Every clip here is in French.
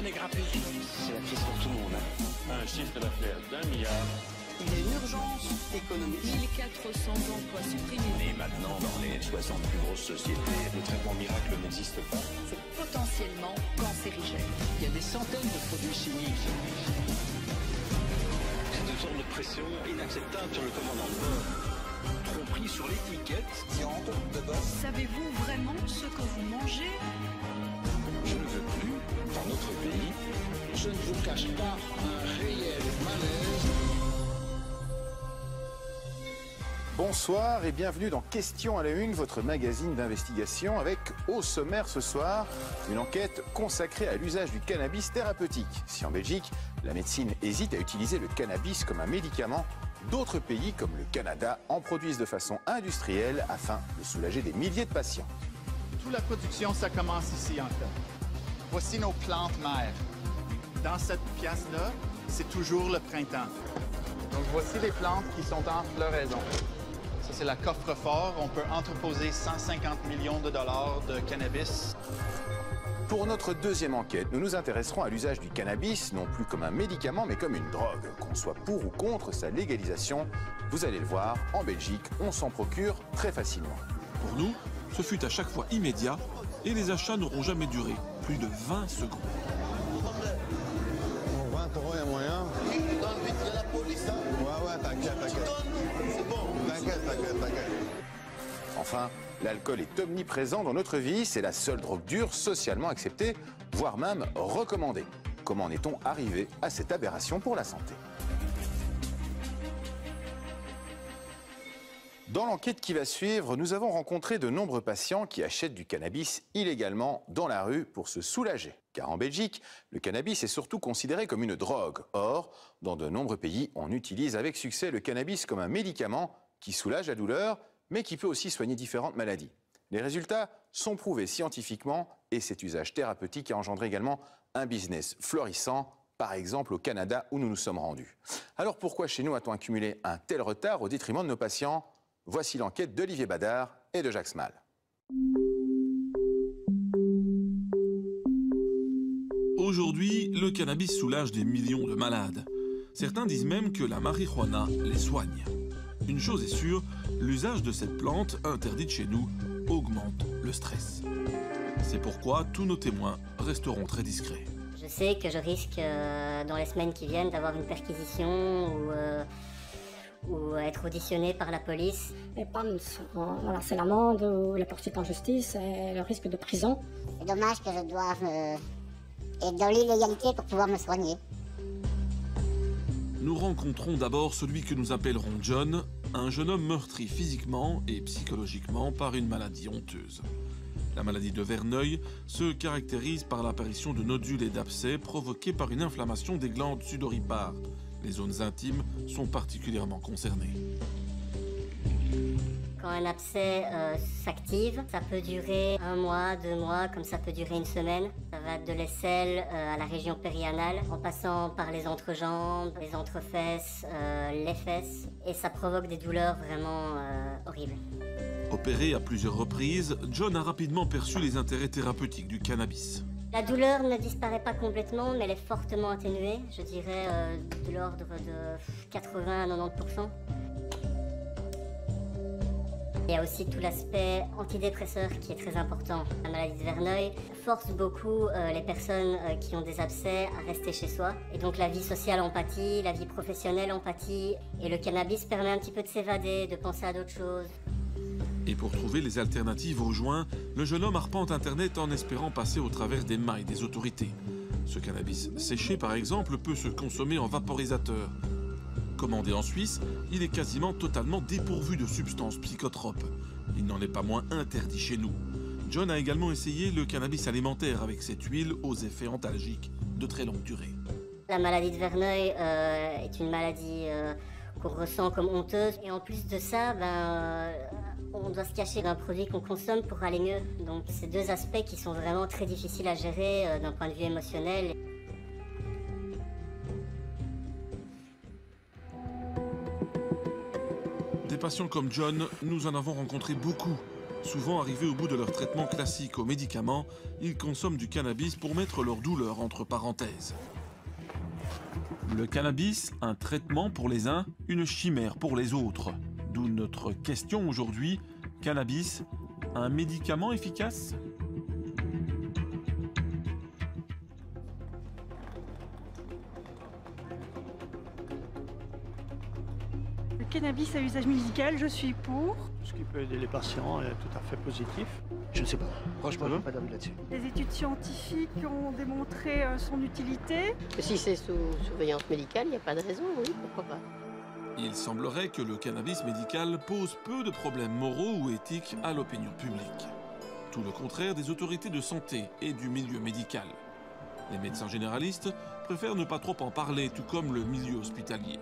est grappé. C'est la crise pour tout le monde. Un chiffre d'affaires d'1 milliard. Il y a une urgence économique. 1400 emplois supprimés. Et maintenant, dans les 60 plus grosses sociétés, le traitement miracle n'existe pas. C'est potentiellement cancérigène. Il y a des centaines de produits chimiques. C'est une sorte de pression inacceptable sur le commandant de bord. Tromperie sur l'étiquette. Viande de bœuf. Savez-vous vraiment ce que vous mangez? Je ne veux plus, dans notre pays, Je ne vous cache pas un réel malaise. Bonsoir et bienvenue dans Questions à la Une, votre magazine d'investigation avec au sommaire ce soir une enquête consacrée à l'usage du cannabis thérapeutique. Si en Belgique, la médecine hésite à utiliser le cannabis comme un médicament, d'autres pays comme le Canada en produisent de façon industrielle afin de soulager des milliers de patients. Toute la production, ça commence ici en fait. Voici nos plantes mères. Dans cette pièce-là, c'est toujours le printemps. Donc voici les plantes qui sont en floraison. Ça, c'est la coffre-fort. On peut entreposer 150 millions de dollars de cannabis. Pour notre deuxième enquête, nous nous intéresserons à l'usage du cannabis, non plus comme un médicament, mais comme une drogue. Qu'on soit pour ou contre sa légalisation, vous allez le voir, en Belgique, on s'en procure très facilement. Pour nous, ce fut à chaque fois immédiat et les achats n'auront jamais duré plus de 20 secondes. Bon, 20 euros, il y a moyen. Ouais, t'inquiète. C'est bon. T'inquiète. Enfin, l'alcool est omniprésent dans notre vie, c'est la seule drogue dure socialement acceptée, voire même recommandée. Comment en est-on arrivé à cette aberration pour la santé ? Dans l'enquête qui va suivre, nous avons rencontré de nombreux patients qui achètent du cannabis illégalement dans la rue pour se soulager. Car en Belgique, le cannabis est surtout considéré comme une drogue. Or, dans de nombreux pays, on utilise avec succès le cannabis comme un médicament qui soulage la douleur, mais qui peut aussi soigner différentes maladies. Les résultats sont prouvés scientifiquement et cet usage thérapeutique a engendré également un business florissant, par exemple au Canada où nous nous sommes rendus. Alors pourquoi chez nous a-t-on accumulé un tel retard au détriment de nos patients ? Voici l'enquête d'Olivier Badard et de Jacques Smal. Aujourd'hui, le cannabis soulage des millions de malades. Certains disent même que la marijuana les soigne. Une chose est sûre, l'usage de cette plante, interdite chez nous, augmente le stress. C'est pourquoi tous nos témoins resteront très discrets. Je sais que je risque, dans les semaines qui viennent, d'avoir une perquisition ou être auditionné par la police. Et voilà, c'est l'amende ou la poursuite en justice et le risque de prison. C'est dommage que je doive être dans l'illégalité pour pouvoir me soigner. Nous rencontrons d'abord celui que nous appellerons John, un jeune homme meurtri physiquement et psychologiquement par une maladie honteuse. La maladie de Verneuil se caractérise par l'apparition de nodules et d'abcès provoqués par une inflammation des glandes sudoripares. Les zones intimes sont particulièrement concernées. Quand un abcès s'active, ça peut durer 1 mois, 2 mois, comme ça peut durer une semaine. Ça va de l'aisselle à la région périanale, en passant par les entrejambes, les entrefesses, les fesses. Et ça provoque des douleurs vraiment horribles. Opéré à plusieurs reprises, John a rapidement perçu les intérêts thérapeutiques du cannabis. La douleur ne disparaît pas complètement, mais elle est fortement atténuée. Je dirais de l'ordre de 80 à 90%. Il y a aussi tout l'aspect antidépresseur qui est très important. La maladie de Verneuil force beaucoup les personnes qui ont des abcès à rester chez soi. Et donc la vie sociale en pâtit, la vie professionnelle en pâtit. Et le cannabis permet un petit peu de s'évader, de penser à d'autres choses. Et pour trouver les alternatives aux joints, le jeune homme arpente Internet en espérant passer au travers des mailles des autorités. Ce cannabis séché, par exemple, peut se consommer en vaporisateur. Commandé en Suisse, il est quasiment totalement dépourvu de substances psychotropes. Il n'en est pas moins interdit chez nous. John a également essayé le cannabis alimentaire avec cette huile aux effets antalgiques de très longue durée. La maladie de Verneuil est une maladie qu'on ressent comme honteuse. Et en plus de ça, on doit se cacher d'un produit qu'on consomme pour aller mieux. Donc c'est deux aspects qui sont vraiment très difficiles à gérer d'un point de vue émotionnel. Des patients comme John, nous en avons rencontré beaucoup. Souvent arrivés au bout de leur traitement classique aux médicaments, ils consomment du cannabis pour mettre leur douleur entre parenthèses. Le cannabis, un traitement pour les uns, une chimère pour les autres. D'où notre question aujourd'hui, cannabis, un médicament efficace ? Le cannabis à usage médical, je suis pour. Ce qui peut aider les patients est tout à fait positif. Je ne sais pas. Franchement, je n'ai pas d'avis là-dessus. Les études scientifiques ont démontré son utilité. Si c'est sous surveillance médicale, il n'y a pas de raison, oui, pourquoi pas. Il semblerait que le cannabis médical pose peu de problèmes moraux ou éthiques à l'opinion publique. Tout le contraire des autorités de santé et du milieu médical. Les médecins généralistes préfèrent ne pas trop en parler, tout comme le milieu hospitalier.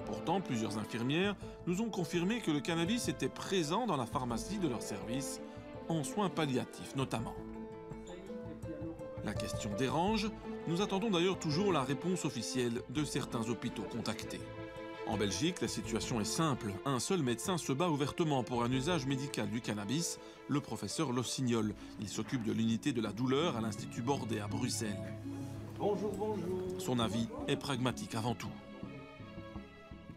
Pourtant, plusieurs infirmières nous ont confirmé que le cannabis était présent dans la pharmacie de leur service, en soins palliatifs notamment. La question dérange, nous attendons d'ailleurs toujours la réponse officielle de certains hôpitaux contactés. En Belgique, la situation est simple. Un seul médecin se bat ouvertement pour un usage médical du cannabis, le professeur Lossignol. Il s'occupe de l'unité de la douleur à l'Institut Bordet à Bruxelles. Bonjour, bonjour. Son avis est pragmatique avant tout.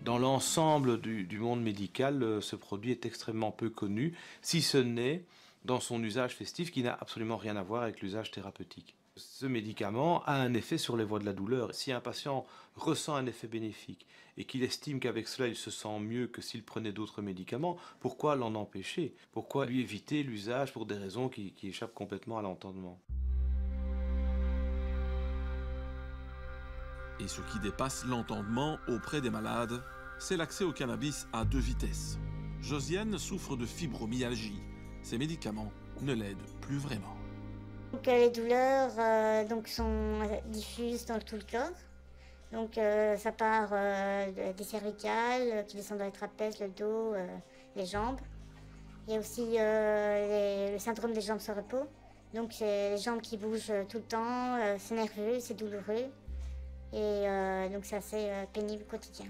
Dans l'ensemble du monde médical, ce produit est extrêmement peu connu, si ce n'est dans son usage festif qui n'a absolument rien à voir avec l'usage thérapeutique. Ce médicament a un effet sur les voies de la douleur. Si un patient ressent un effet bénéfique et qu'il estime qu'avec cela il se sent mieux que s'il prenait d'autres médicaments, pourquoi l'en empêcher? Pourquoi lui éviter l'usage pour des raisons qui échappent complètement à l'entendement? Et ce qui dépasse l'entendement auprès des malades, c'est l'accès au cannabis à 2 vitesses. Josiane souffre de fibromyalgie. Ces médicaments ne l'aident plus vraiment. Donc, les douleurs sont diffuses dans tout le corps. Donc ça part des cervicales qui descendent dans les trapèzes, le dos, les jambes. Il y a aussi le syndrome des jambes sans repos. Donc c'est les jambes qui bougent tout le temps, c'est nerveux, c'est douloureux. Et donc c'est assez pénible au quotidien.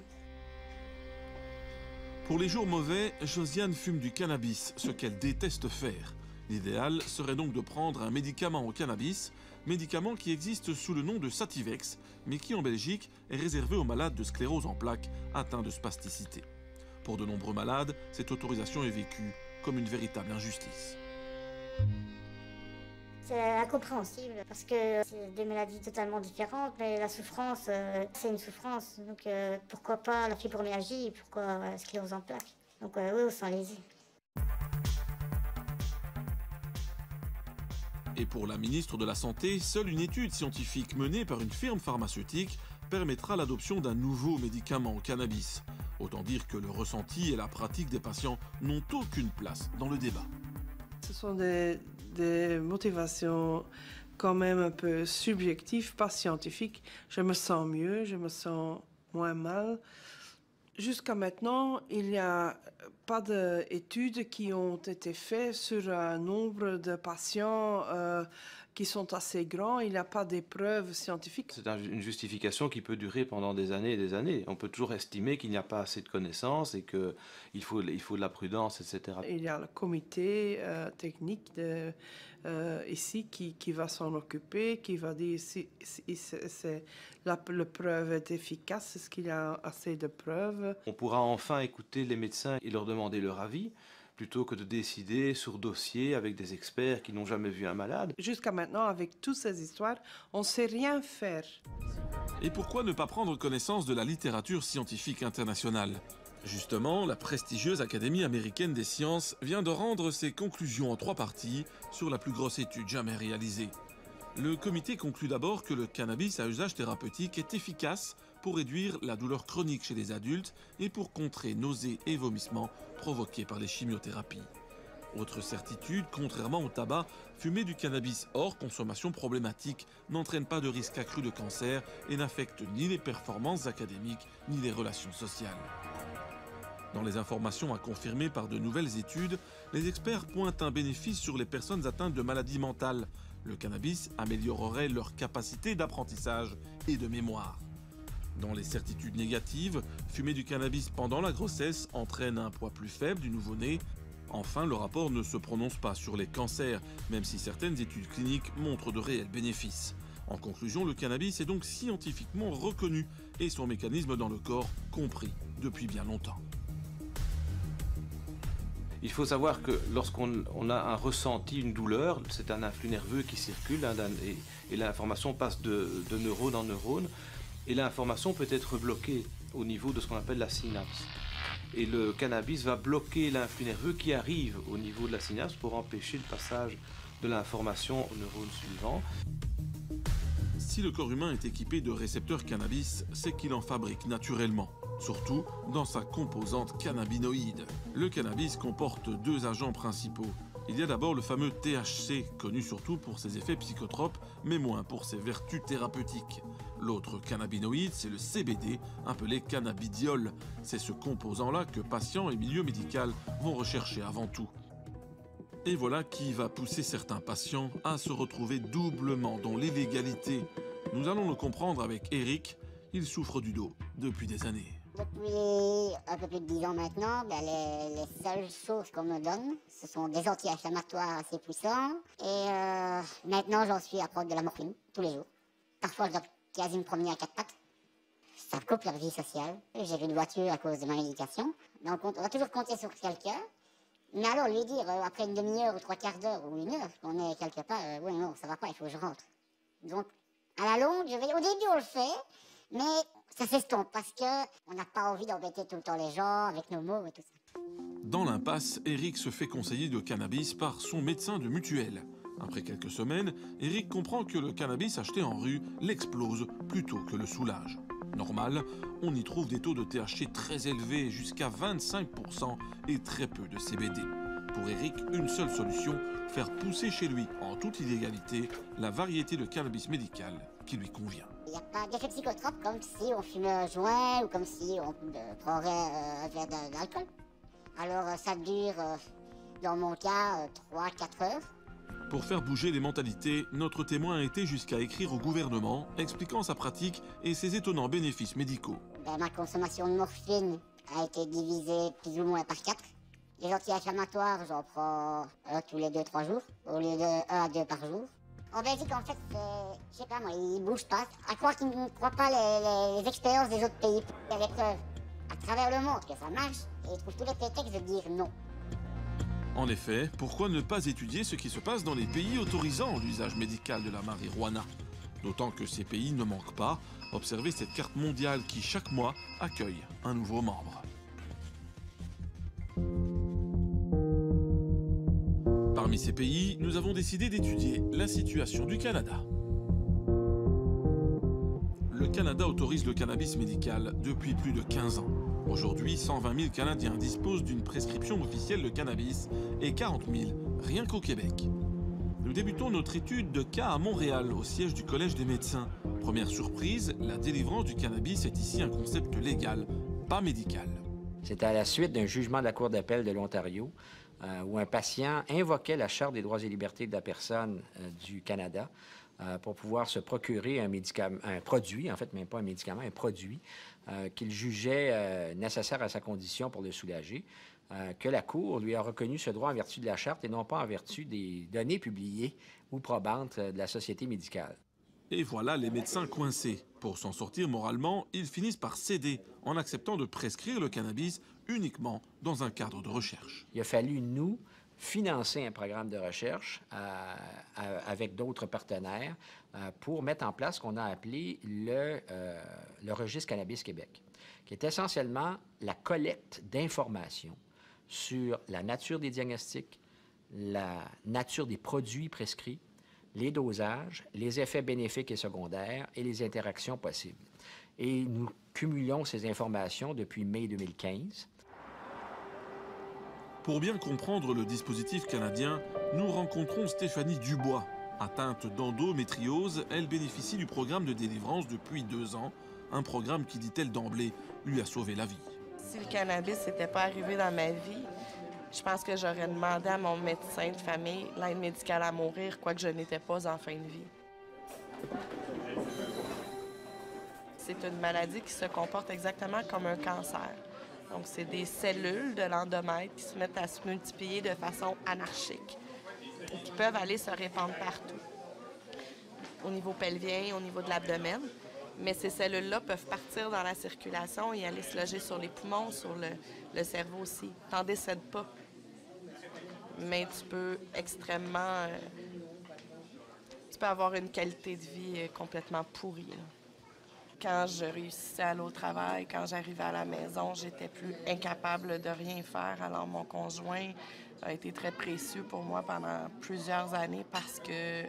Pour les jours mauvais, Josiane fume du cannabis, ce qu'elle déteste faire. L'idéal serait donc de prendre un médicament au cannabis, médicament qui existe sous le nom de Sativex, mais qui en Belgique est réservé aux malades de sclérose en plaques atteints de spasticité. Pour de nombreux malades, cette autorisation est vécue comme une véritable injustice. C'est incompréhensible parce que c'est des maladies totalement différentes, mais la souffrance, c'est une souffrance. Donc pourquoi pas la fibromyalgie, pourquoi la sclérose en plaques? Donc oui, on s'en lésé. Et pour la ministre de la Santé, seule une étude scientifique menée par une firme pharmaceutique permettra l'adoption d'un nouveau médicament au cannabis. Autant dire que le ressenti et la pratique des patients n'ont aucune place dans le débat. Ce sont des motivations quand même un peu subjectives, pas scientifiques. Je me sens mieux, je me sens moins mal. Jusqu'à maintenant, il n'y a pas d'études qui ont été faites sur un nombre de patients qui sont assez grands. Il n'y a pas d'épreuves scientifiques. C'est une justification qui peut durer pendant des années et des années. On peut toujours estimer qu'il n'y a pas assez de connaissances et qu'il faut de la prudence, etc. Il y a le comité technique ici qui va s'en occuper, qui va dire si la preuve est efficace, est-ce qu'il y a assez de preuves. On pourra enfin écouter les médecins et leur demander leur avis, plutôt que de décider sur dossier avec des experts qui n'ont jamais vu un malade. Jusqu'à maintenant, avec toutes ces histoires, on ne sait rien faire. Et pourquoi ne pas prendre connaissance de la littérature scientifique internationale? Justement, la prestigieuse Académie américaine des sciences vient de rendre ses conclusions en 3 parties sur la plus grosse étude jamais réalisée. Le comité conclut d'abord que le cannabis à usage thérapeutique est efficace pour réduire la douleur chronique chez les adultes et pour contrer nausées et vomissements provoqués par les chimiothérapies. Autre certitude, contrairement au tabac, fumer du cannabis hors consommation problématique n'entraîne pas de risque accru de cancer et n'affecte ni les performances académiques ni les relations sociales. Dans les informations à confirmer par de nouvelles études, les experts pointent un bénéfice sur les personnes atteintes de maladies mentales. Le cannabis améliorerait leur capacité d'apprentissage et de mémoire. Dans les certitudes négatives, fumer du cannabis pendant la grossesse entraîne un poids plus faible du nouveau-né. Enfin, le rapport ne se prononce pas sur les cancers, même si certaines études cliniques montrent de réels bénéfices. En conclusion, le cannabis est donc scientifiquement reconnu et son mécanisme dans le corps compris depuis bien longtemps. Il faut savoir que lorsqu'on a un ressenti, une douleur, c'est un influx nerveux qui circule et l'information passe de neurone en neurone et l'information peut être bloquée au niveau de ce qu'on appelle la synapse. Et le cannabis va bloquer l'influx nerveux qui arrive au niveau de la synapse pour empêcher le passage de l'information au neurone suivant. Si le corps humain est équipé de récepteurs cannabis, c'est qu'il en fabrique naturellement, surtout dans sa composante cannabinoïde. Le cannabis comporte deux agents principaux. Il y a d'abord le fameux THC, connu surtout pour ses effets psychotropes, mais moins pour ses vertus thérapeutiques. L'autre cannabinoïde, c'est le CBD, appelé cannabidiol. C'est ce composant-là que patients et milieu médical vont rechercher avant tout. Et voilà qui va pousser certains patients à se retrouver doublement dans l'illégalité. Nous allons le comprendre avec Eric. Il souffre du dos depuis des années. Depuis un peu plus de 10 ans maintenant, les seules choses qu'on me donne, ce sont des anti-inflammatoires assez puissants. Et maintenant, j'en suis à prendre de la morphine tous les jours. Parfois, je dois quasi me promener à 4 pattes. Ça coupe leur vie sociale. J'ai plus de voiture à cause de ma médication. Donc, on va toujours compter sur quelqu'un. Mais alors, lui dire, après une demi-heure ou 3/4 d'heure ou 1 heure, qu'on est quelque part, oui, non, ça va pas, il faut que je rentre. Donc, à la longue, au début, on le fait, mais ça s'estompe parce qu'on n'a pas envie d'embêter tout le temps les gens avec nos mots et tout ça. Dans l'impasse, Eric se fait conseiller de cannabis par son médecin de mutuelle. Après quelques semaines, Eric comprend que le cannabis acheté en rue l'explose plutôt que le soulage. Normal, on y trouve des taux de THC très élevés, jusqu'à 25%, et très peu de CBD. Pour Eric, une seule solution, faire pousser chez lui, en toute illégalité, la variété de cannabis médical qui lui convient. Il n'y a pas d'effet psychotrope comme si on fumait un joint ou comme si on prendrait un verre d'alcool. Alors ça dure, dans mon cas, 3-4 heures. Pour faire bouger les mentalités, notre témoin a été jusqu'à écrire au gouvernement, expliquant sa pratique et ses étonnants bénéfices médicaux. Ma consommation de morphine a été divisée plus ou moins par 4. Les anti-inflammatoires, j'en prends tous les 2-3 jours, au lieu de 1 à 2 par jour. En Belgique, en fait, je sais pas moi, ils bougent pas. À croire qu'ils ne croient pas les expériences des autres pays. Il y a des preuves à travers le monde que ça marche et ils trouvent tous les prétextes de dire non. En effet, pourquoi ne pas étudier ce qui se passe dans les pays autorisant l'usage médical de la marijuana? D'autant que ces pays ne manquent pas. Observez cette carte mondiale qui, chaque mois, accueille un nouveau membre. Parmi ces pays, nous avons décidé d'étudier la situation du Canada. Le Canada autorise le cannabis médical depuis plus de 15 ans. Aujourd'hui, 120 000 Canadiens disposent d'une prescription officielle de cannabis et 40 000 rien qu'au Québec. Nous débutons notre étude de cas à Montréal, au siège du Collège des médecins. Première surprise, la délivrance du cannabis est ici un concept légal, pas médical. C'est à la suite d'un jugement de la Cour d'appel de l'Ontario où un patient invoquait la Charte des droits et libertés de la personne du Canada pour pouvoir se procurer un produit, en fait, même pas un médicament, un produit qu'il jugeait nécessaire à sa condition pour le soulager, que la Cour lui a reconnu ce droit en vertu de la Charte et non pas en vertu des données publiées ou probantes de la Société médicale. Et voilà les médecins coincés. Pour s'en sortir moralement, ils finissent par céder en acceptant de prescrire le cannabis uniquement dans un cadre de recherche. Il a fallu, nous, financer un programme de recherche avec d'autres partenaires pour mettre en place ce qu'on a appelé le Registre Cannabis Québec, qui est essentiellement la collecte d'informations sur la nature des diagnostics, la nature des produits prescrits, les dosages, les effets bénéfiques et secondaires et les interactions possibles. Et nous cumulons ces informations depuis mai 2015. Pour bien comprendre le dispositif canadien, nous rencontrons Stéphanie Dubois. Atteinte d'endométriose, elle bénéficie du programme de délivrance depuis 2 ans, un programme qui, dit-elle d'emblée, lui a sauvé la vie. Si le cannabis n'était pas arrivé dans ma vie, je pense que j'aurais demandé à mon médecin de famille l'aide médicale à mourir, quoique je n'étais pas en fin de vie. C'est une maladie qui se comporte exactement comme un cancer. Donc, c'est des cellules de l'endomètre qui se mettent à se multiplier de façon anarchique et qui peuvent aller se répandre partout, au niveau pelvien, au niveau de l'abdomen. Mais ces cellules-là peuvent partir dans la circulation et aller se loger sur les poumons, sur le cerveau aussi. Tu n'en décèdes pas, mais tu peux extrêmement... tu peux avoir une qualité de vie complètement pourrie, là. Quand je réussissais à aller au travail, quand j'arrivais à la maison, j'étais plus incapable de rien faire. Alors, mon conjoint a été très précieux pour moi pendant plusieurs années parce que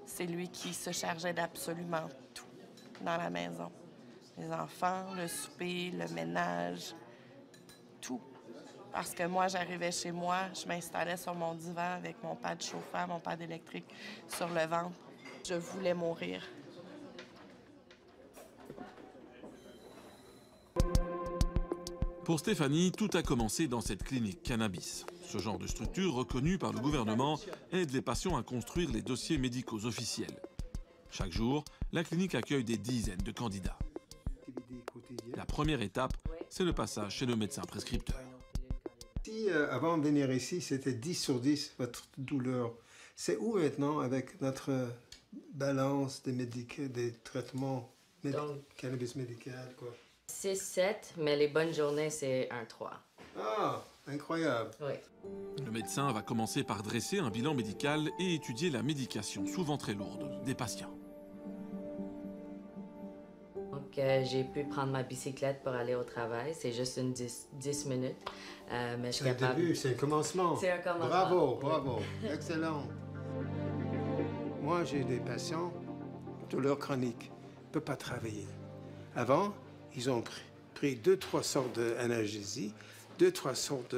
c'est lui qui se chargeait d'absolument tout dans la maison. Les enfants, le souper, le ménage, tout. Parce que moi, j'arrivais chez moi, je m'installais sur mon divan avec mon pad chauffant, mon pad électrique sur le ventre. Je voulais mourir. Pour Stéphanie, tout a commencé dans cette clinique cannabis. Ce genre de structure reconnue par le gouvernement aide les patients à construire les dossiers médicaux officiels. Chaque jour, la clinique accueille des dizaines de candidats. La première étape, c'est le passage chez le médecin prescripteur. Si avant de venir ici, c'était 10 sur 10 votre douleur, c'est où maintenant avec notre balance des traitements cannabis médical, quoi? 6-7, mais les bonnes journées, c'est 1-3. Ah, incroyable. Oui. Le médecin va commencer par dresser un bilan médical et étudier la médication, souvent très lourde, des patients. Donc, j'ai pu prendre ma bicyclette pour aller au travail. C'est juste une 10 minutes. Mais je suis capable... C'est un début, c'est un commencement. C'est un commencement. Bravo, bravo. Excellent. Moi, j'ai des patients, douleur chronique, ne peuvent pas travailler. Avant, ils ont pris 2-3 sortes d'analgésie, 2-3 sortes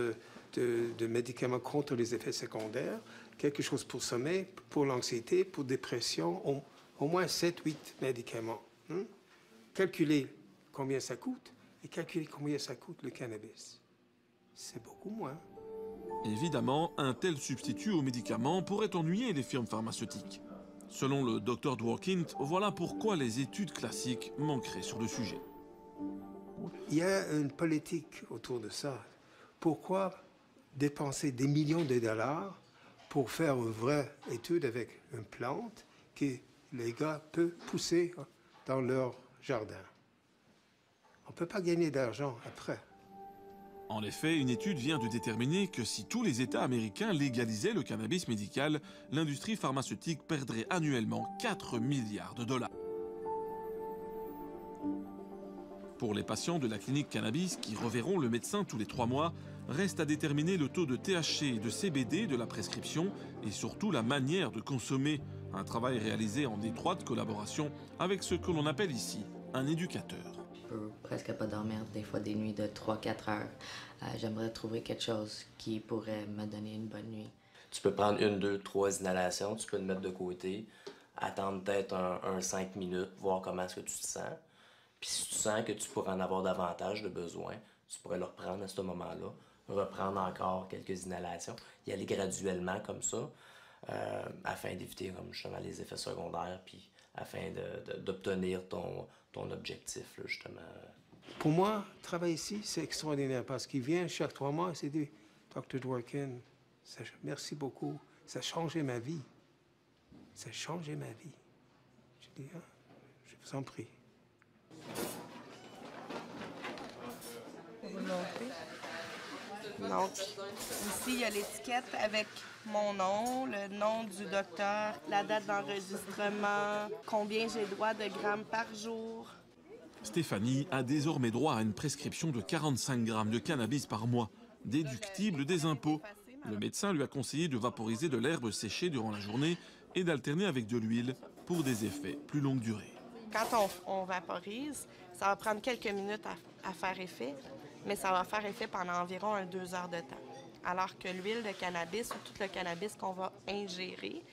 de médicaments contre les effets secondaires, quelque chose pour sommeil, pour l'anxiété, pour dépression, au moins 7-8 médicaments. Calculez combien ça coûte et calculez combien ça coûte le cannabis. C'est beaucoup moins. Évidemment, un tel substitut aux médicaments pourrait ennuyer les firmes pharmaceutiques. Selon le Dr Dworkin, voilà pourquoi les études classiques manqueraient sur le sujet. Il y a une politique autour de ça. Pourquoi dépenser des millions de dollars pour faire une vraie étude avec une plante que les gars peuvent pousser dans leur jardin? On ne peut pas gagner d'argent après. En effet, une étude vient de déterminer que si tous les États américains légalisaient le cannabis médical, l'industrie pharmaceutique perdrait annuellement 4 milliards de dollars. Pour les patients de la clinique cannabis qui reverront le médecin tous les 3 mois, reste à déterminer le taux de THC et de CBD de la prescription et surtout la manière de consommer. Un travail réalisé en étroite collaboration avec ce que l'on appelle ici un éducateur. Je peux presque pas dormir, des fois des nuits de 3-4 heures. J'aimerais trouver quelque chose qui pourrait me donner une bonne nuit. Tu peux prendre 1, 2, 3 inhalations, tu peux le mettre de côté, attendre peut-être un 5 minutes, voir comment est-ce que tu te sens. Puis si tu sens que tu pourrais en avoir davantage de besoin, tu pourrais le reprendre à ce moment-là, reprendre encore quelques inhalations, y aller graduellement comme ça, afin d'éviter comme justement les effets secondaires, puis afin d'obtenir ton objectif, là, justement. Pour moi, travailler ici, c'est extraordinaire parce qu'il vient chaque 3 mois et s'est dit, Dr. Dworkin, merci beaucoup, ça a changé ma vie. Ça a changé ma vie. Je dis, je vous en prie. Donc, ici, il y a l'étiquette avec mon nom, le nom du docteur, la date d'enregistrement, combien j'ai droit de grammes par jour. Stéphanie a désormais droit à une prescription de 45 grammes de cannabis par mois, déductible des impôts. Le médecin lui a conseillé de vaporiser de l'herbe séchée durant la journée et d'alterner avec de l'huile pour des effets plus longue durée. Quand on vaporise, ça va prendre quelques minutes à faire effet, mais ça va faire effet pendant environ 2 heures de temps. Alors que l'huile de cannabis ou tout le cannabis qu'on va ingérer,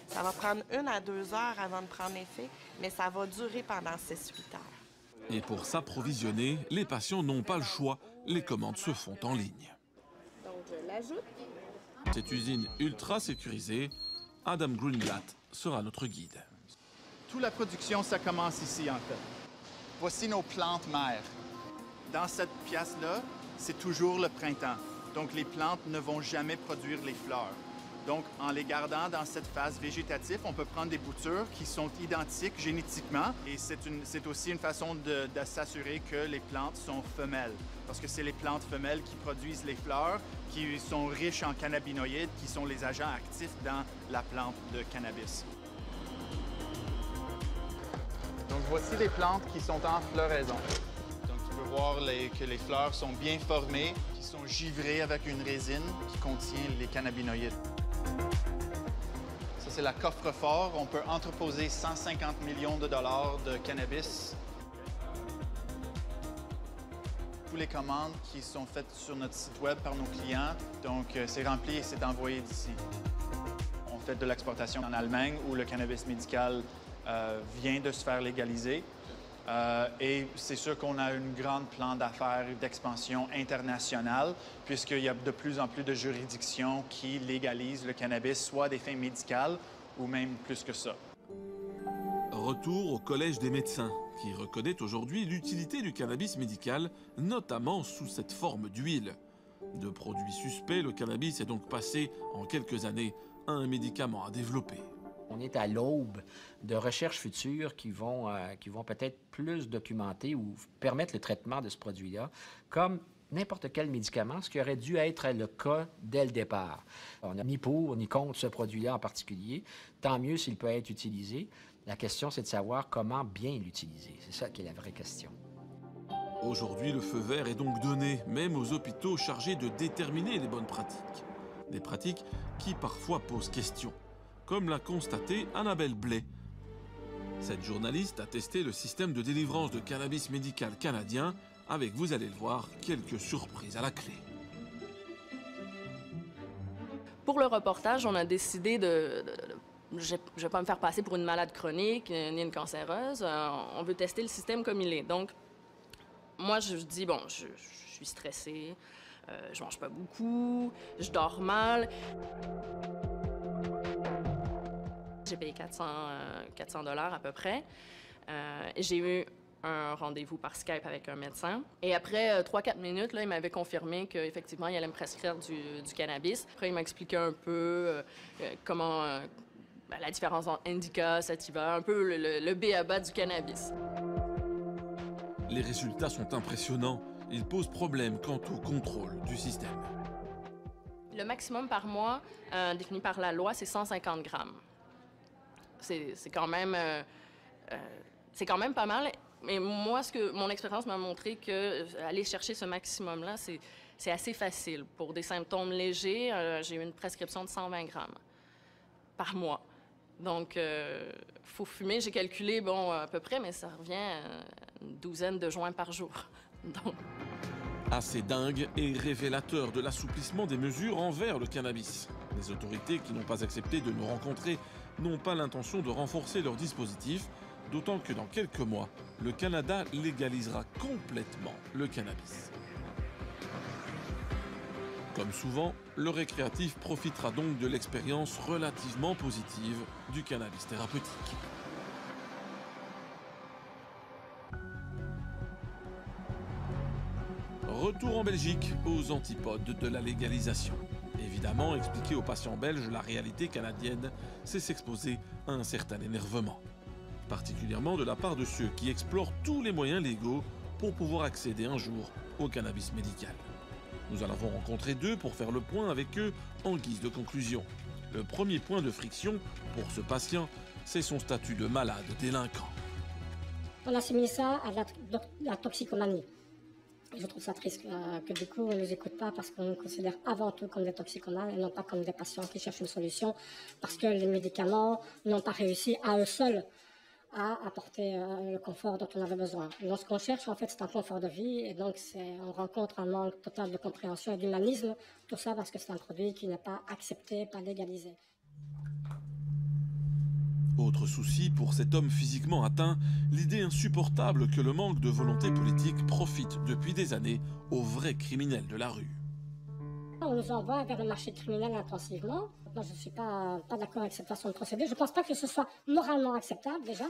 ça va prendre 1 à 2 heures avant de prendre effet, mais ça va durer pendant 6-8 heures. Et pour s'approvisionner, les patients n'ont pas le choix. Les commandes se font en ligne. Donc, je l'ajoute. Cette usine ultra sécurisée, Adam Greenblatt sera notre guide. Toute la production, ça commence ici, en fait. Voici nos plantes mères. Dans cette pièce-là, c'est toujours le printemps. Donc, les plantes ne vont jamais produire les fleurs. Donc, en les gardant dans cette phase végétative, on peut prendre des boutures qui sont identiques génétiquement. Et c'est aussi une façon de s'assurer que les plantes sont femelles. Parce que c'est les plantes femelles qui produisent les fleurs, qui sont riches en cannabinoïdes, qui sont les agents actifs dans la plante de cannabis. Donc, voici les plantes qui sont en floraison. Donc, tu peux voir que les fleurs sont bien formées, qui sont givrées avec une résine qui contient les cannabinoïdes. Ça, c'est la coffre-fort. On peut entreposer 150 millions de dollars de cannabis. Toutes les commandes qui sont faites sur notre site web par nos clients, donc c'est rempli et c'est envoyé d'ici. On fait de l'exportation en Allemagne où le cannabis médical vient de se faire légaliser. Et c'est sûr qu'on a un grand plan d'affaires d'expansion internationale, puisqu'il y a de plus en plus de juridictions qui légalisent le cannabis, soit à des fins médicales ou même plus que ça. Retour au Collège des médecins, qui reconnaît aujourd'hui l'utilité du cannabis médical, notamment sous cette forme d'huile. De produit suspect, le cannabis est donc passé, en quelques années, à un médicament à développer. On est à l'aube de recherches futures qui vont peut-être plus documenter ou permettre le traitement de ce produit-là, comme n'importe quel médicament, ce qui aurait dû être le cas dès le départ. On n'a ni pour ni contre ce produit-là en particulier, tant mieux s'il peut être utilisé. La question, c'est de savoir comment bien l'utiliser. C'est ça qui est la vraie question. Aujourd'hui, le feu vert est donc donné, même aux hôpitaux chargés de déterminer les bonnes pratiques. Des pratiques qui parfois posent question, comme l'a constaté Annabelle Blais. Cette journaliste a testé le système de délivrance de cannabis médical canadien, avec, vous allez le voir, quelques surprises à la clé. Pour le reportage, on a décidé je ne vais pas me faire passer pour une malade chronique ni une cancéreuse. On veut tester le système comme il est. Donc, moi, je dis, bon, je suis stressée, je mange pas beaucoup, je dors mal. J'ai payé 400 $ à peu près. J'ai eu un rendez-vous par Skype avec un médecin. Et après 3-4 minutes, là, il m'avait confirmé qu'effectivement, il allait me prescrire du cannabis. Après, il m'a expliqué un peu comment la différence entre indica, sativa, un peu le b.a.-ba du cannabis. Les résultats sont impressionnants. Ils posent problème quant au contrôle du système. Le maximum par mois, défini par la loi, c'est 150 grammes. C'est quand même pas mal. Mais moi, mon expérience m'a montré qu'aller chercher ce maximum-là, c'est assez facile. Pour des symptômes légers, j'ai eu une prescription de 120 grammes par mois. Donc, faut fumer. J'ai calculé, bon, à peu près, mais ça revient à une douzaine de joints par jour. Donc... Assez dingue et révélateur de l'assouplissement des mesures envers le cannabis. Les autorités qui n'ont pas accepté de nous rencontrer n'ont pas l'intention de renforcer leur dispositif, d'autant que dans quelques mois, le Canada légalisera complètement le cannabis. Comme souvent, le récréatif profitera donc de l'expérience relativement positive du cannabis thérapeutique. Retour en Belgique, aux antipodes de la légalisation. Évidemment, expliquer aux patients belges la réalité canadienne, c'est s'exposer à un certain énervement. Particulièrement de la part de ceux qui explorent tous les moyens légaux pour pouvoir accéder un jour au cannabis médical. Nous en avons rencontré deux pour faire le point avec eux en guise de conclusion. Le premier point de friction pour ce patient, c'est son statut de malade délinquant. On assimile ça à la toxicomanie. Je trouve ça triste que du coup on ne nous écoute pas parce qu'on nous considère avant tout comme des toxicomanes et non pas comme des patients qui cherchent une solution parce que les médicaments n'ont pas réussi à eux seuls à apporter le confort dont on avait besoin. Donc ce qu'on cherche en fait c'est un confort de vie et donc on rencontre un manque total de compréhension et d'humanisme, tout ça parce que c'est un produit qui n'est pas accepté, pas légalisé. Autre souci pour cet homme physiquement atteint, l'idée insupportable que le manque de volonté politique profite depuis des années aux vrais criminels de la rue. On nous envoie vers le marché criminel intensivement. Moi, je ne suis pas d'accord avec cette façon de procéder. Je ne pense pas que ce soit moralement acceptable déjà,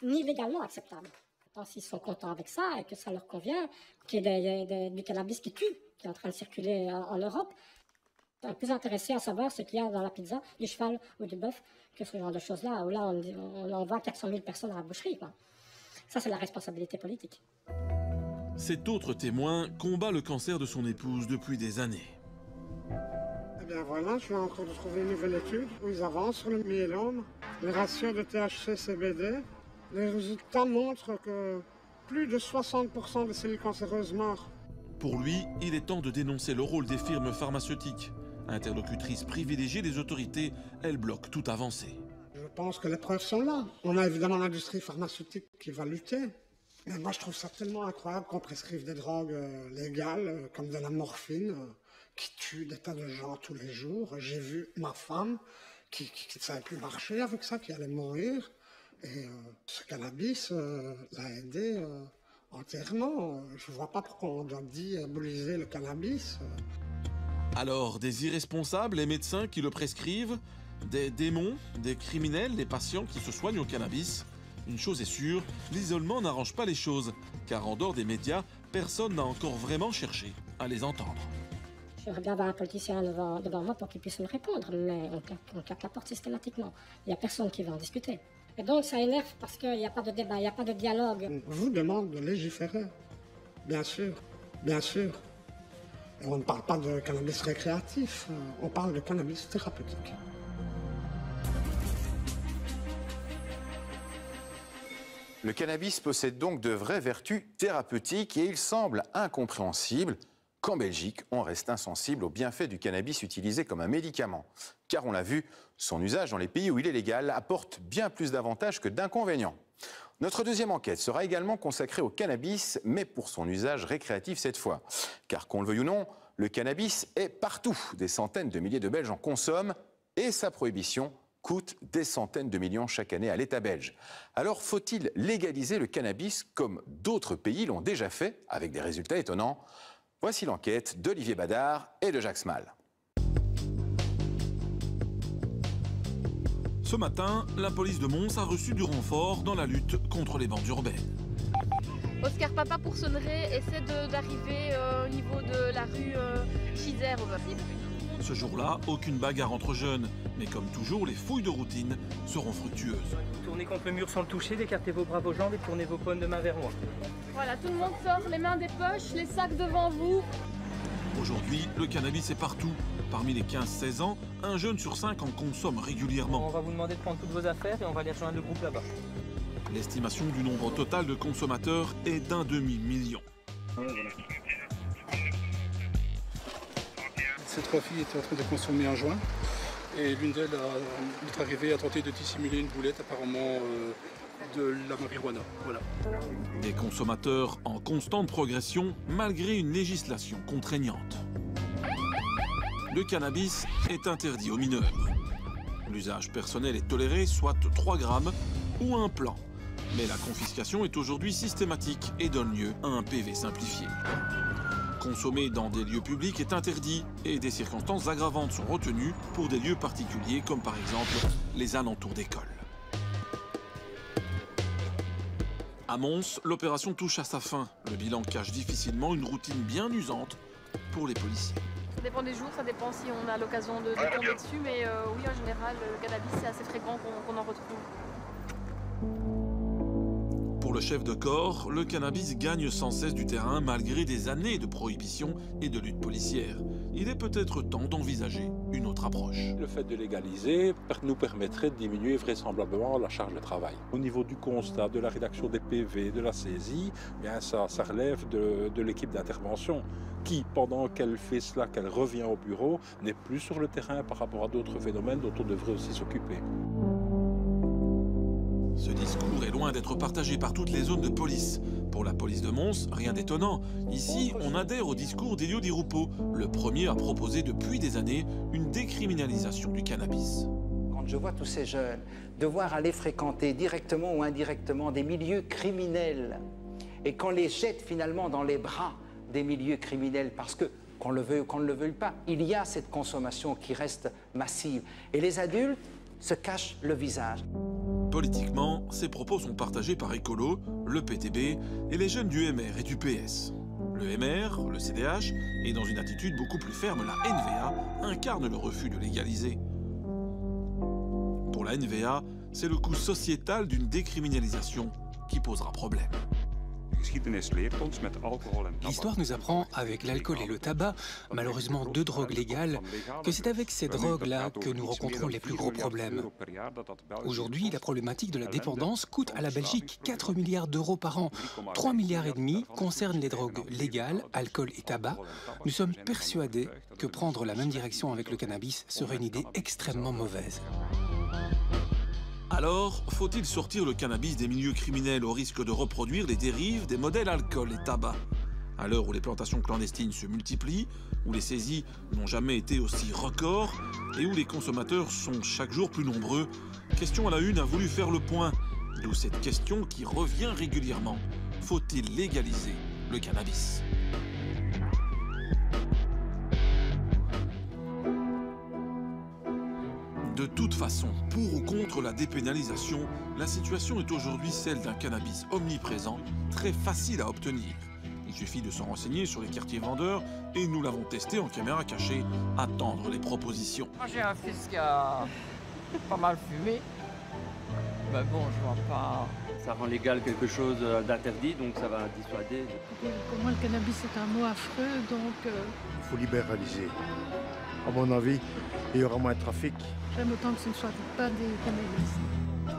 ni légalement acceptable. Tant s'ils sont contents avec ça et que ça leur convient, qu'il y ait du cannabis qui tue, qui est en train de circuler en Europe. Le plus intéressé à savoir ce qu'il y a dans la pizza, du cheval ou du bœuf, que ce genre de choses-là, où là on envoie 400 000 personnes à la boucherie, quoi. Ça, c'est la responsabilité politique. Cet autre témoin combat le cancer de son épouse depuis des années. Eh bien voilà, je viens encore de trouver une nouvelle étude où ils avancent sur le myélome, les ratios de THC-CBD. Les résultats montrent que plus de 60% des cellules cancéreuses meurent. Pour lui, il est temps de dénoncer le rôle des firmes pharmaceutiques. Interlocutrice privilégiée des autorités, elle bloque toute avancée. Je pense que les preuves sont là. On a évidemment l'industrie pharmaceutique qui va lutter. Mais moi, je trouve ça tellement incroyable qu'on prescrive des drogues légales, comme de la morphine, qui tue des tas de gens tous les jours. J'ai vu ma femme qui ne savait plus marcher avec ça, qui allait mourir. Et ce cannabis l'a aidé entièrement. Je ne vois pas pourquoi on doit diaboliser le cannabis. Alors, des irresponsables, les médecins qui le prescrivent, des démons, des criminels, des patients qui se soignent au cannabis. Une chose est sûre, l'isolement n'arrange pas les choses, car en dehors des médias, personne n'a encore vraiment cherché à les entendre. Je regarde un politicien devant moi pour qu'il puisse me répondre, mais on claque la porte systématiquement. Il n'y a personne qui va en discuter. Et donc ça énerve parce qu'il n'y a pas de débat, il n'y a pas de dialogue. On vous demande de légiférer, bien sûr, bien sûr. Et on ne parle pas de cannabis récréatif, on parle de cannabis thérapeutique. Le cannabis possède donc de vraies vertus thérapeutiques et il semble incompréhensible qu'en Belgique, on reste insensible aux bienfaits du cannabis utilisé comme un médicament. Car on l'a vu, son usage dans les pays où il est légal apporte bien plus d'avantages que d'inconvénients. Notre deuxième enquête sera également consacrée au cannabis, mais pour son usage récréatif cette fois. Car qu'on le veuille ou non, le cannabis est partout. Des centaines de milliers de Belges en consomment et sa prohibition coûte des centaines de millions chaque année à l'État belge. Alors faut-il légaliser le cannabis comme d'autres pays l'ont déjà fait, avec des résultats étonnants? Voici l'enquête d'Olivier Badard et de Jacques Small. Ce matin, la police de Mons a reçu du renfort dans la lutte contre les bandes urbaines. Oscar Papa pour Sonneray essaie d'arriver au niveau de la rue Chizer au possible. Ce jour-là, aucune bagarre entre jeunes, mais comme toujours, les fouilles de routine seront fructueuses. Tournez contre le mur sans le toucher, écartez vos bras, vos jambes et tournez vos pommes de main vers moi. Voilà, tout le monde sort les mains des poches, les sacs devant vous. Aujourd'hui, le cannabis est partout. Parmi les 15-16 ans, un jeune sur 5 en consomme régulièrement. On va vous demander de prendre toutes vos affaires et on va aller rejoindre le groupe là-bas. L'estimation du nombre total de consommateurs est d'1 demi-million. Ces trois filles étaient en train de consommer un joint et l'une d'elles est arrivée à tenter de dissimuler une boulette apparemment de la marijuana. Voilà. Des consommateurs en constante progression malgré une législation contraignante. Le cannabis est interdit aux mineurs. L'usage personnel est toléré, soit 3 grammes ou un plan. Mais la confiscation est aujourd'hui systématique et donne lieu à un PV simplifié. Consommer dans des lieux publics est interdit et des circonstances aggravantes sont retenues pour des lieux particuliers comme par exemple les alentours d'écoles. À Mons, l'opération touche à sa fin. Le bilan cache difficilement une routine bien usante pour les policiers. Ça dépend des jours, ça dépend si on a l'occasion de tomber dessus, mais oui, en général, le cannabis, c'est assez fréquent qu'on en retrouve. Pour le chef de corps, le cannabis gagne sans cesse du terrain malgré des années de prohibition et de lutte policière. Il est peut-être temps d'envisager une autre approche. Le fait de légaliser nous permettrait de diminuer vraisemblablement la charge de travail. Au niveau du constat, de la rédaction des PV, de la saisie, bien ça relève de l'équipe d'intervention qui, pendant qu'elle fait cela, qu'elle revient au bureau, n'est plus sur le terrain par rapport à d'autres phénomènes dont on devrait aussi s'occuper. Ce discours est loin d'être partagé par toutes les zones de police. Pour la police de Mons, rien d'étonnant. Ici, on adhère au discours d'Elio Di Rupo, le premier à proposer depuis des années une décriminalisation du cannabis. Quand je vois tous ces jeunes devoir aller fréquenter directement ou indirectement des milieux criminels et qu'on les jette finalement dans les bras des milieux criminels parce que, qu'on le veuille ou qu'on ne le veuille pas, il y a cette consommation qui reste massive. Et les adultes se cachent le visage. Politiquement, ces propos sont partagés par Écolo, le PTB et les jeunes du MR et du PS. Le MR, le CDH, et dans une attitude beaucoup plus ferme, la NVA incarne le refus de légaliser. Pour la NVA, c'est le coût sociétal d'une décriminalisation qui posera problème. L'histoire nous apprend, avec l'alcool et le tabac, malheureusement deux drogues légales, que c'est avec ces drogues-là que nous rencontrons les plus gros problèmes. Aujourd'hui, la problématique de la dépendance coûte à la Belgique 4 milliards d'euros par an. 3,5 milliards concernent les drogues légales, alcool et tabac. Nous sommes persuadés que prendre la même direction avec le cannabis serait une idée extrêmement mauvaise. Alors, faut-il sortir le cannabis des milieux criminels au risque de reproduire les dérives des modèles alcool et tabac? À l'heure où les plantations clandestines se multiplient, où les saisies n'ont jamais été aussi records et où les consommateurs sont chaque jour plus nombreux, Question à la Une a voulu faire le point. D'où cette question qui revient régulièrement. Faut-il légaliser le cannabis ? De toute façon, pour ou contre la dépénalisation, la situation est aujourd'hui celle d'un cannabis omniprésent, très facile à obtenir. Il suffit de se renseigner sur les quartiers vendeurs et nous l'avons testé en caméra cachée, attendre les propositions. Moi j'ai un fils qui a pas mal fumé, mais bon je vois pas... Ça rend légal quelque chose d'interdit, donc ça va dissuader. Pour moi le cannabis est un mot affreux, donc... Il faut libéraliser. À mon avis, il y aura moins de trafic. J'aime autant que ce ne soit pas des cannabis.